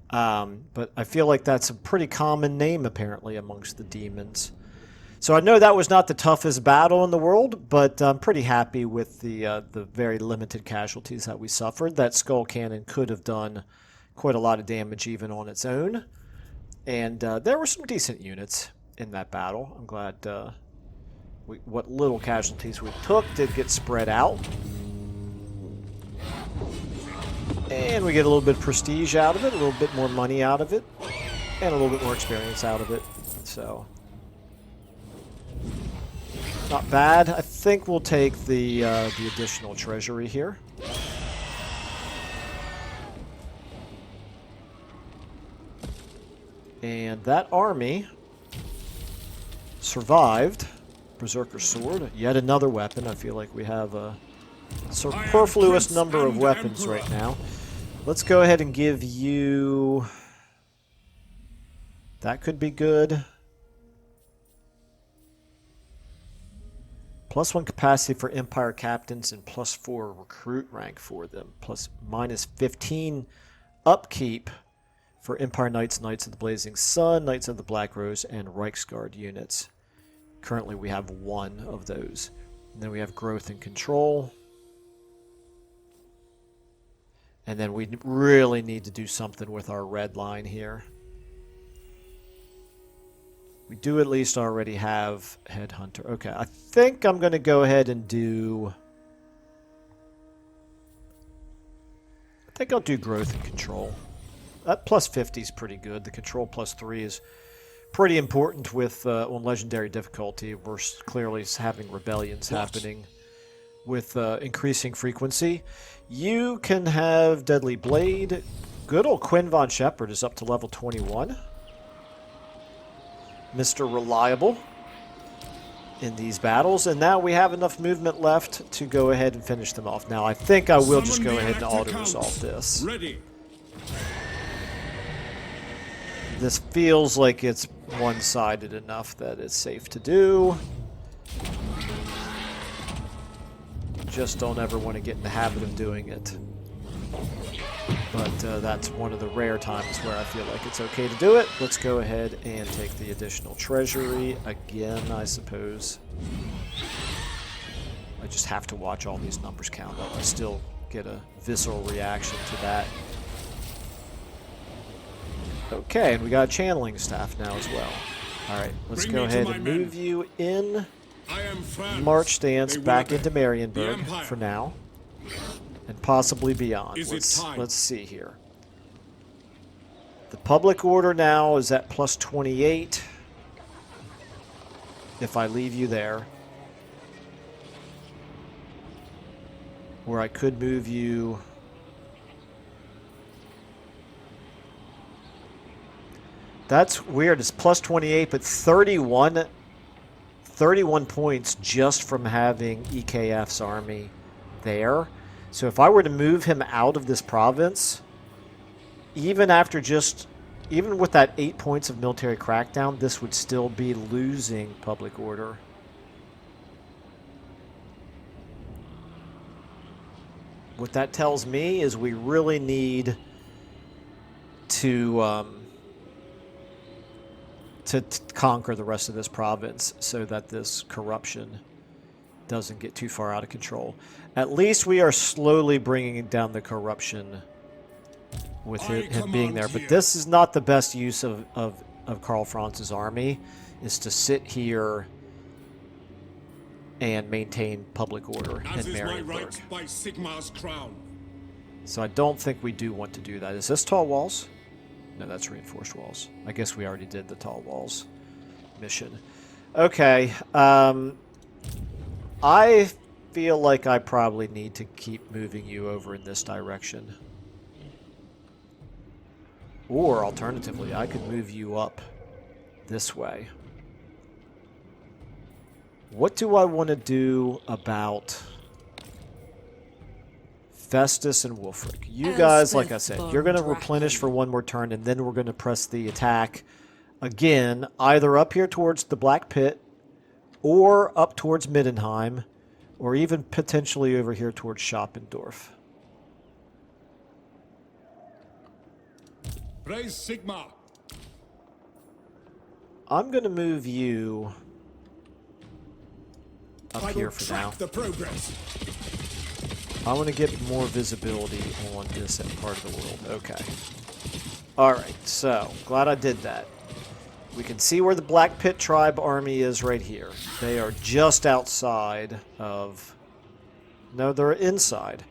But I feel like that's a pretty common name, apparently, amongst the demons. So I know that was not the toughest battle in the world, but I'm pretty happy with the very limited casualties that we suffered. That Skull Cannon could have done quite a lot of damage even on its own. And there were some decent units in that battle. I'm glad what little casualties we took did get spread out. And we get a little bit of prestige out of it, a little bit more money out of it, and a little bit more experience out of it. So, not bad. I think we'll take the additional treasury here. And that army survived. Berserker Sword, yet another weapon. I feel like we have a superfluous number of weapons right now. Let's go ahead and give you... That could be good. +1 capacity for Empire captains and +4 recruit rank for them. -15 upkeep for Empire Knights, Knights of the Blazing Sun, Knights of the Black Rose, and Reichsguard units. Currently we have 1 of those. And then we have growth and control. And then we really need to do something with our red line here. We do at least already have Headhunter. Okay, I think I'm going to go ahead and do... I think I'll do growth and control. That +50 is pretty good. The control +3 is pretty important with on legendary difficulty. We're clearly having rebellions happening with increasing frequency. You can have Deadly Blade. Good old Quinn Von Shepherd is up to level 21. Mr. Reliable in these battles. And now we have enough movement left to go ahead and finish them off. Now, I think I will just go ahead and auto-resolve this.
Ready.
This feels like it's one-sided enough that it's safe to do. Just don't ever want to get in the habit of doing it. But that's one of the rare times where I feel like it's okay to do it. Let's go ahead and take the additional treasury again, I suppose. I just have to watch all these numbers count up. I still get a visceral reaction to that. Okay, and we got a channeling staff now as well. Alright, let's go ahead and move you in March stance back into Marienburg for now. And possibly beyond. Let's see here. The public order now is at +28. If I leave you there. Or I could move you... That's weird. It's +28, but 31 points just from having EKF's army there. So if I were to move him out of this province, even with that 8 points of military crackdown, this would still be losing public order. What that tells me is we really need to conquer the rest of this province so that this corruption doesn't get too far out of control. At least we are slowly bringing down the corruption with him being there. But this is not the best use of Karl Franz's army, is to sit here and maintain public order in Marienburg. So I don't think we do want to do that. Is this tall walls? No, that's reinforced walls. I guess we already did the tall walls mission. Okay. I feel like I probably need to keep moving you over in this direction. Or, alternatively, I could move you up this way. What do I want to do about Festus and Wulfric? You guys, like I said, you're going to replenish for one more turn, and then we're going to press the attack Again, either up here towards the Black Pit, or up towards Middenheim, or even potentially over here towards Schoppendorf.
Praise Sigma.
I'm going to move you up here for now.
The progress.
I want to get more visibility on this part of the world. Okay. Alright, so, glad I did that. We can see where the Black Pit Tribe army is right here. They are just outside of... No, they're inside.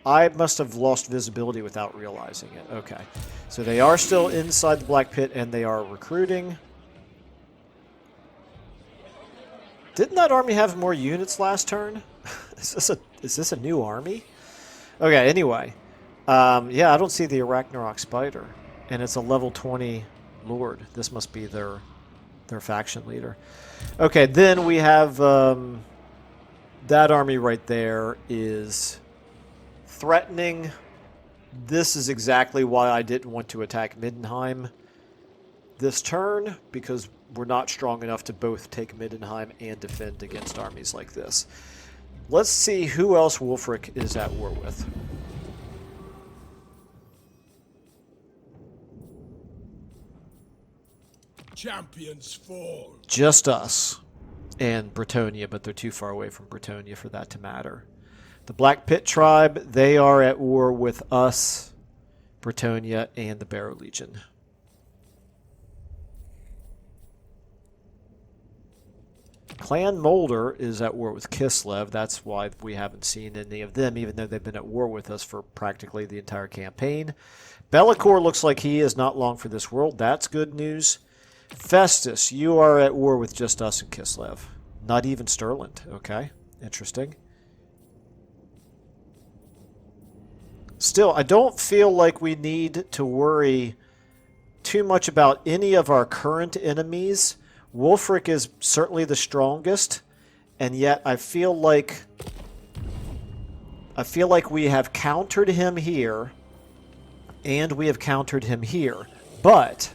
I must have lost visibility without realizing it. Okay. So they are still inside the Black Pit, and they are recruiting. Didn't that army have more units last turn? Is this a new army? Okay, anyway. Yeah, I don't see the Arachnarok Spider. And it's a level 20 Lord. This must be their faction leader. Okay, then we have that army right there is threatening. This is exactly why I didn't want to attack Middenheim this turn, because we're not strong enough to both take Middenheim and defend against armies like this. Let's see who else Wulfric is at war with.
Champions fall.
Just us and Bretonnia, but they're too far away from Bretonnia for that to matter. The Black Pit Tribe, they are at war with us, Bretonnia, and the Barrow Legion. Clan Moulder is at war with Kislev. That's why we haven't seen any of them, even though they've been at war with us for practically the entire campaign. Bellicor looks like he is not long for this world. That's good news. Festus, you are at war with just us and Kislev. Not even Stirland. Okay, interesting. Still, I don't feel like we need to worry too much about any of our current enemies. Wulfric is certainly the strongest, and yet I feel like we have countered him here, and we have countered him here, but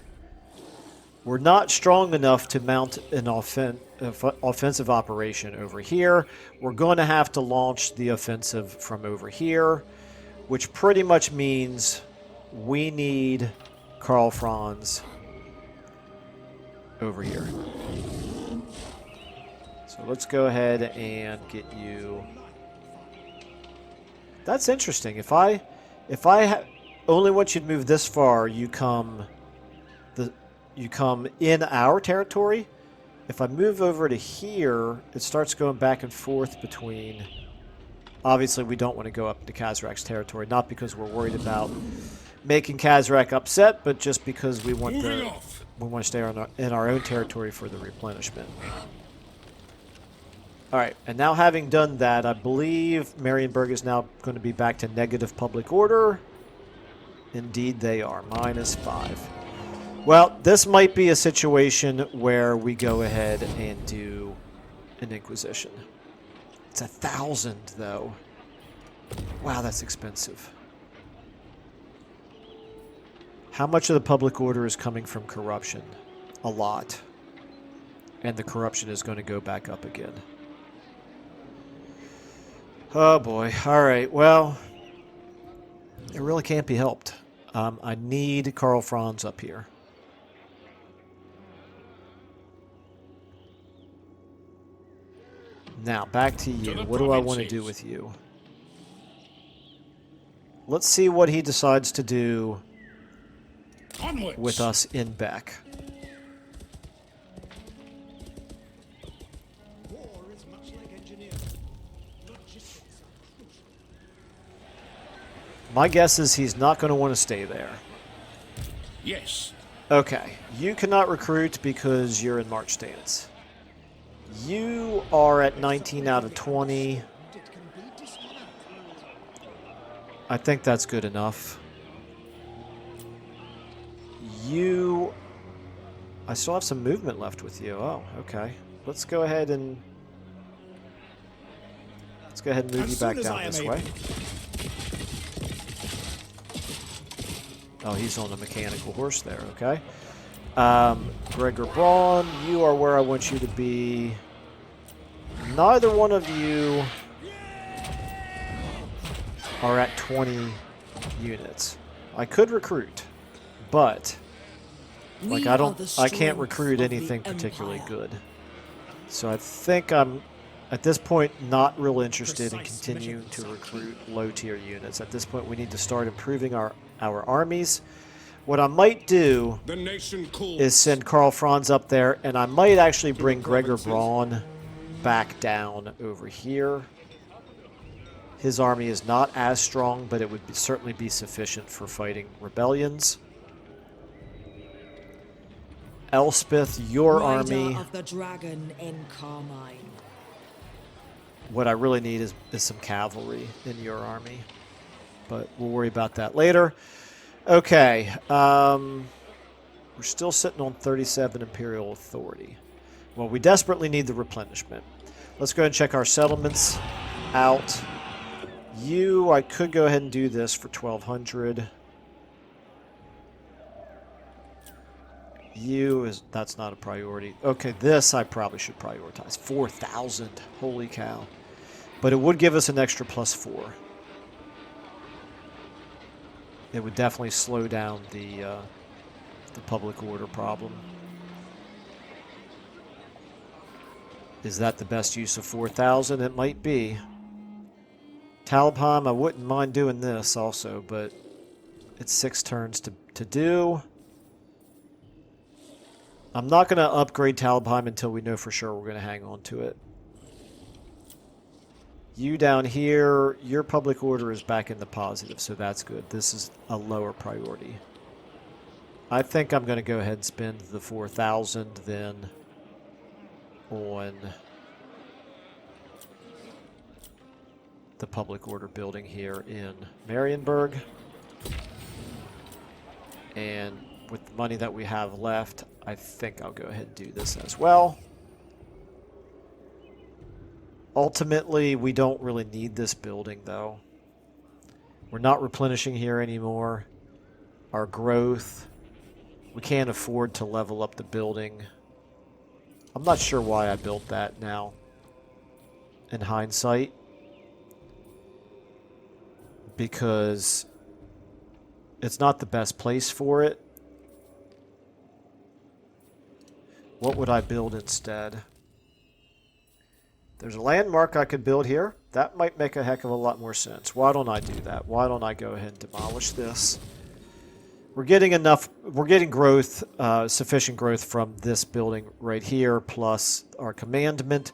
we're not strong enough to mount an offensive operation over here. We're going to have to launch the offensive from over here, which pretty much means we need Karl Franz over here. So let's go ahead and get you. That's interesting. If I only want you to move this far, you come in our territory. If I move over to here, it starts going back and forth between. Obviously, we don't want to go up into Kazrak's territory, not because we're worried about making Kazrak upset, but just because we want to stay in our own territory for the replenishment. All right, and now having done that, I believe Marienburg is now going to be back to negative public order. Indeed, they are -5. Well, this might be a situation where we go ahead and do an Inquisition. It's 1,000, though. Wow, that's expensive. How much of the public order is coming from corruption? A lot. And the corruption is going to go back up again. Oh, boy. All right, well, it really can't be helped. I need Karl Franz up here. Now, back to you. What do I want to do with you? Let's see what he decides to do with us in Beck. My guess is he's not going to want to stay there.
Yes.
Okay. You cannot recruit because you're in March stance. You are at 19 out of 20. I think that's good enough. I still have some movement left with you. Oh, okay. Let's go ahead and move you back down this way. Oh, he's on a mechanical horse there, okay. Gregor Braun, you are where I want you to be. Neither one of you are at 20 units. I could recruit, but like I can't recruit anything particularly good. So I think I'm at this point not real interested in continuing to recruit low tier units. At this point we need to start improving our armies. What I might do is send Karl Franz up there, and I might actually bring Gregor Braun back down over here. His army is not as strong, but it would certainly be sufficient for fighting rebellions. Elspeth, your army.
Of the dragon in Carmine.
What I really need is some cavalry in your army, but we'll worry about that later. Okay, we're still sitting on 37 Imperial Authority. Well, we desperately need the replenishment. Let's go ahead and check our settlements out. I could go ahead and do this for 1,200. That's not a priority. Okay, this I probably should prioritize. 4,000, holy cow. But it would give us an extra +4. It would definitely slow down the public order problem. Is that the best use of 4,000? It might be. Talabheim, I wouldn't mind doing this also, but it's 6 turns to do. I'm not going to upgrade Talabheim until we know for sure we're going to hang on to it. You down here, your public order is back in the positive, so that's good. This is a lower priority. I think I'm going to go ahead and spend the 4,000 then on the public order building here in Marienburg. And with the money that we have left, I think I'll go ahead and do this as well. Ultimately, we don't really need this building, though. We're not replenishing here anymore. Our growth, we can't afford to level up the building. I'm not sure why I built that now, in hindsight. Because it's not the best place for it. What would I build instead? There's a landmark I could build here. That might make a heck of a lot more sense. Why don't I do that? Why don't I go ahead and demolish this? We're getting enough, we're getting growth, sufficient growth from this building right here, plus our commandment,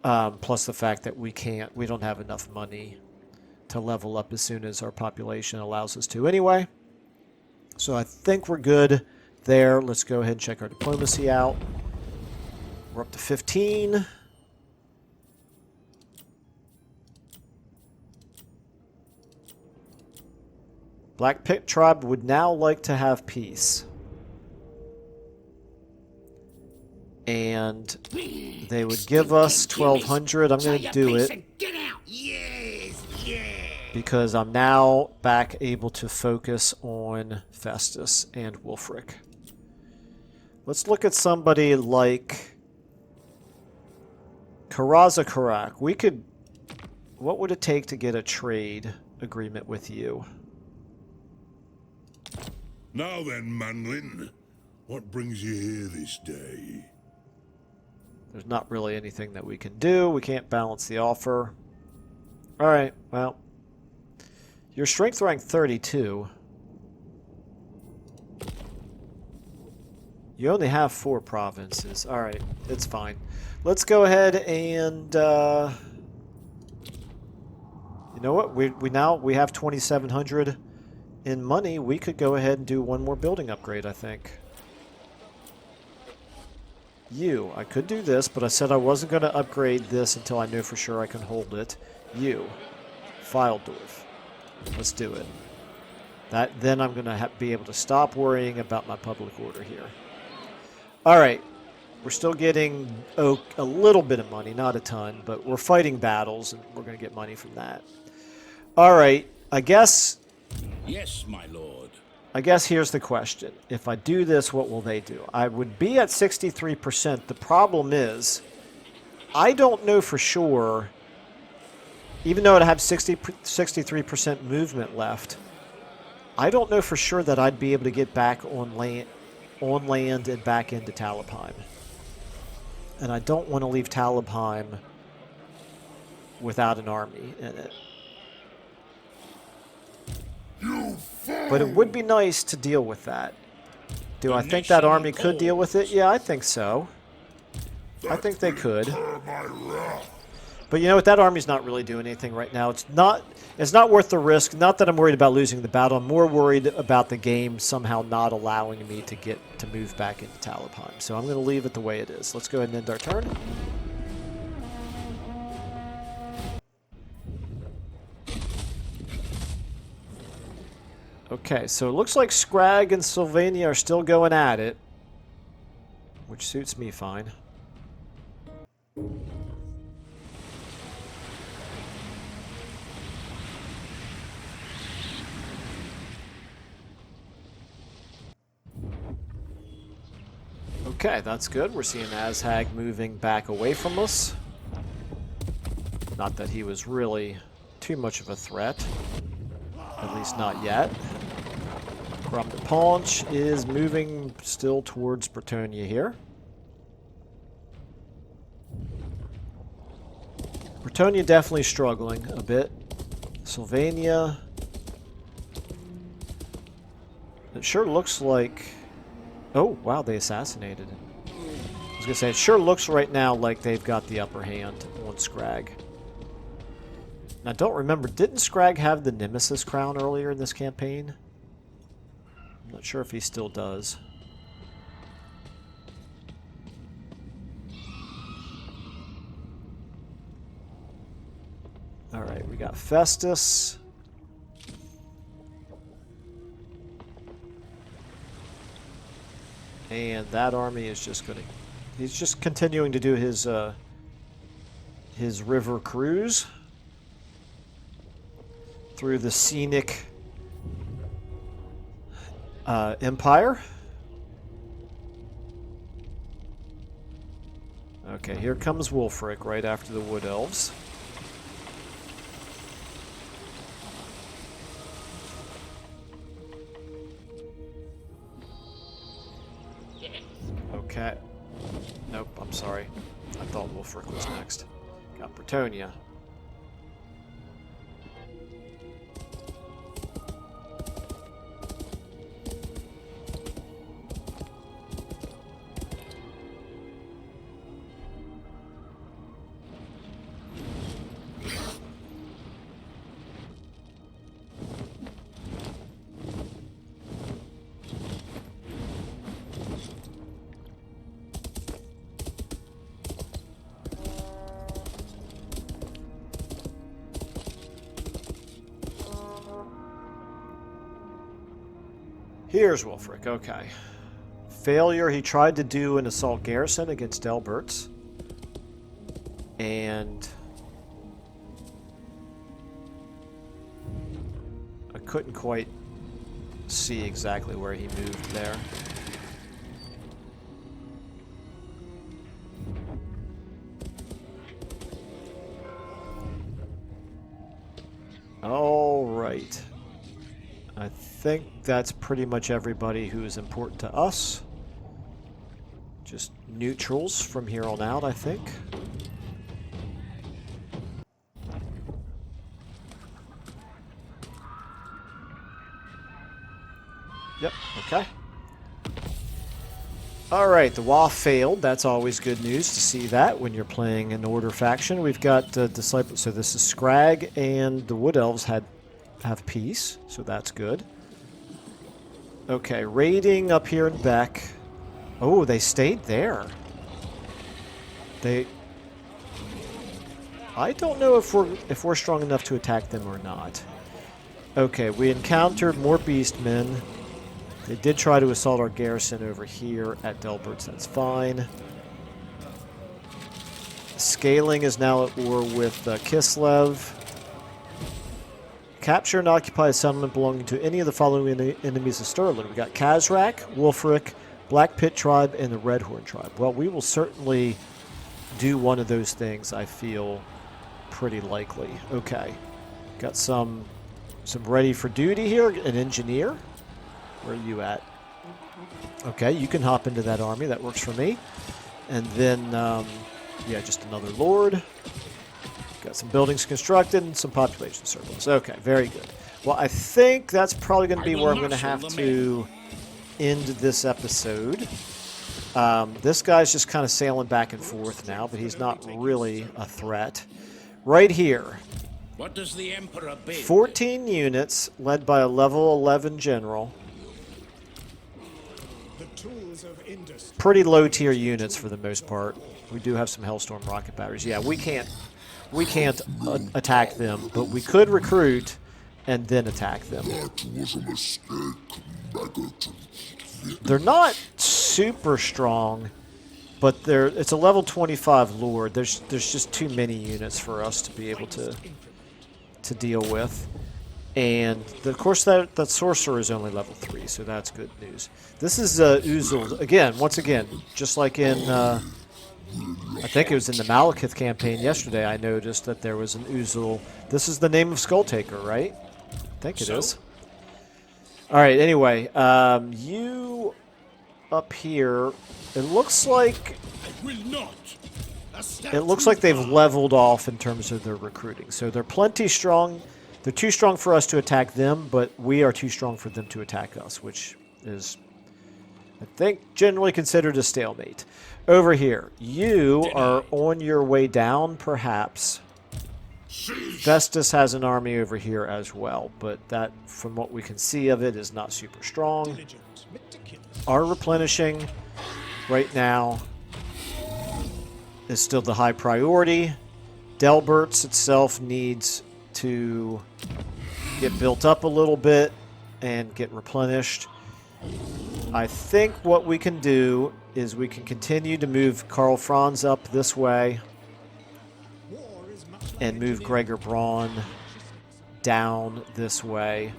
plus the fact that we don't have enough money to level up as soon as our population allows us to anyway. So I think we're good there. Let's go ahead and check our diplomacy out. We're up to 15. Black Pit Tribe would now like to have peace. And they would give us 1,200. I'm going to do it. Because I'm now back able to focus on Festus and Wulfric. Let's look at somebody like Karaza Karak. What would it take to get a trade agreement with you?
Now then, Manlin, what brings you here this day?
There's not really anything that we can do. We can't balance the offer. Alright, well. Your strength rank 32. You only have 4 provinces. Alright, it's fine. Let's go ahead and... you know what? We have 2,700 in money. We could go ahead and do one more building upgrade, I think. I could do this, but I said I wasn't going to upgrade this until I knew for sure I can hold it. Fildorf. Let's do it. Then I'm going to be able to stop worrying about my public order here. Alright. We're still getting a little bit of money, not a ton, but we're fighting battles, and we're going to get money from that. Alright. I guess...
Yes, my lord.
I guess here's the question. If I do this, what will they do? I would be at 63%. The problem is, I don't know for sure, even though I'd have 63% movement left, I don't know for sure that I'd be able to get back on land and back into Talabheim. And I don't want to leave Talabheim without an army in it. But it would be nice to deal with that. Do I think that army could deal with it? Yeah, I think so. I think they could. But you know what? That army's not really doing anything right now. It's not worth the risk. Not that I'm worried about losing the battle. I'm more worried about the game somehow not allowing me to move back into Talabheim. So I'm going to leave it the way it is. Let's go ahead and end our turn. Okay, so it looks like Scrag and Sylvania are still going at it, which suits me fine. Okay, that's good. We're seeing Azhag moving back away from us. Not that he was really too much of a threat. At least not yet. Crop de Paunch is moving still towards Bretonnia here. Bretonnia definitely struggling a bit. Sylvania. It sure looks like... Oh, wow, they assassinated him. I was going to say, it sure looks right now like they've got the upper hand on Scrag. I don't remember, didn't Scrag have the Nemesis crown earlier in this campaign? I'm not sure if he still does. Alright, we got Festus. And that army is just going to... He's just continuing to do his river cruise through the scenic empire. Okay, here comes Wulfric right after the Wood Elves. Okay. Nope, I'm sorry. I thought Wulfric was next. Got Bretonnia. Here's Wulfric, okay. Failure, he tried to do an assault garrison against Delberz. And I couldn't quite see exactly where he moved there. All right. I think that's pretty much everybody who is important to us. Just neutrals from here on out, I think. Yep, okay. Alright, the WAF failed. That's always good news to see that when you're playing an Order faction. We've got Disciples. So this is Scrag and the Wood Elves have peace, so that's good. Okay, raiding up here in Beck. Oh, they stayed there. I don't know if we're strong enough to attack them or not. Okay, we encountered more Beastmen. They did try to assault our garrison over here at Delberz. That's fine. Scaling is now at war with Kislev. Capture and occupy a settlement belonging to any of the following enemies of Stirland. We got Kazrak, Wolfric, Black Pit Tribe, and the Redhorn Tribe. Well, we will certainly do one of those things, I feel pretty likely. Okay. Got some ready for duty here. An engineer. Where are you at? Okay, you can hop into that army. That works for me. And then, yeah, just another lord. Got some buildings constructed and some population surplus. Okay, very good. Well, I think that's probably going to be where I'm going to have to end this episode. This guy's just kind of sailing back and forth now, but he's not really a threat. Right here.
What does the Emperor bid?
14 units led by a level 11 general. Pretty low tier units for the most part. We do have some Hellstorm rocket batteries. Yeah, we can't attack them, but we could recruit and then attack them.
That was a mistake, maggot.
They're not super strong, but it's a level 25 lord. There's just too many units for us to be able to deal with. And of course that sorcerer is only level 3, so that's good news. This is Uzul again. Once again, just like in I think it was in the Malekith campaign yesterday. I noticed that there was an Uzul. This is the name of Skulltaker, right? I think it is. All right. Anyway, you up here. It looks like they've leveled off in terms of their recruiting. So they're plenty strong. They're too strong for us to attack them, but we are too strong for them to attack us, which is, I think, generally considered a stalemate. Over here, you are on your way down, perhaps. Festus has an army over here as well, but that, from what we can see of it, is not super strong. Our replenishing right now is still the high priority. Delberz itself needs to get built up a little bit and get replenished. I think what we can do is we can continue to move Karl Franz up this way and move Gregor Braun down this way.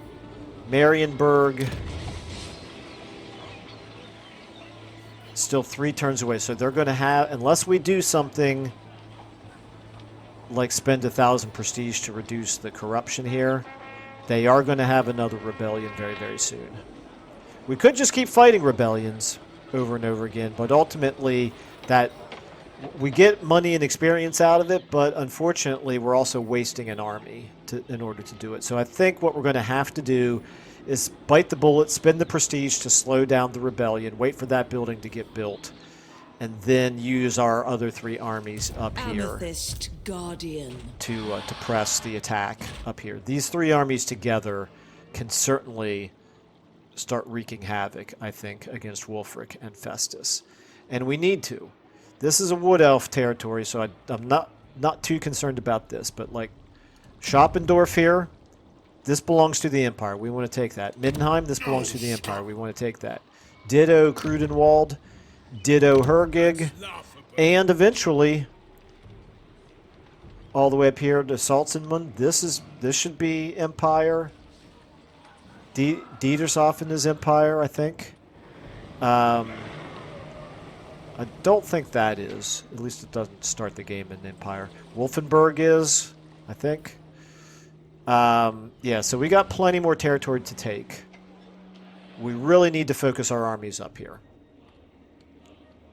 Marienburg still 3 turns away, so they're going to have, unless we do something like spend 1,000 prestige to reduce the corruption here, they are going to have another rebellion very, very soon. We could just keep fighting rebellions over and over again, but ultimately that we get money and experience out of it, but unfortunately we're also wasting an army in order to do it. So I think what we're going to have to do is bite the bullet, spend the prestige to slow down the rebellion, wait for that building to get built, and then use our other 3 armies up here
Amethyst Guardian
to press the attack up here. These 3 armies together can certainly start wreaking havoc, I think, against Wolfric and Festus. And we need to. This is a Wood Elf territory, so I'm not too concerned about this. But like Schoppendorf here, this belongs to the Empire. We want to take that. Middenheim, this belongs to the Empire. We want to take that. Ditto Krudenwald. Ditto Hergig. And eventually, all the way up here to Salzenmund. This should be Empire. Dietershofen is Empire, I think. I don't think that is. At least it doesn't start the game in Empire. Wolfenburg is, I think. Yeah, so we got plenty more territory to take. We really need to focus our armies up here.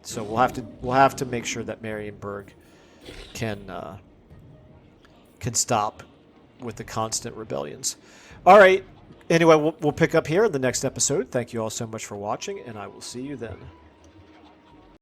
So we'll have to make sure that Marienburg can stop with the constant rebellions. All right. Anyway, we'll pick up here in the next episode. Thank you all so much for watching, and I will see you then.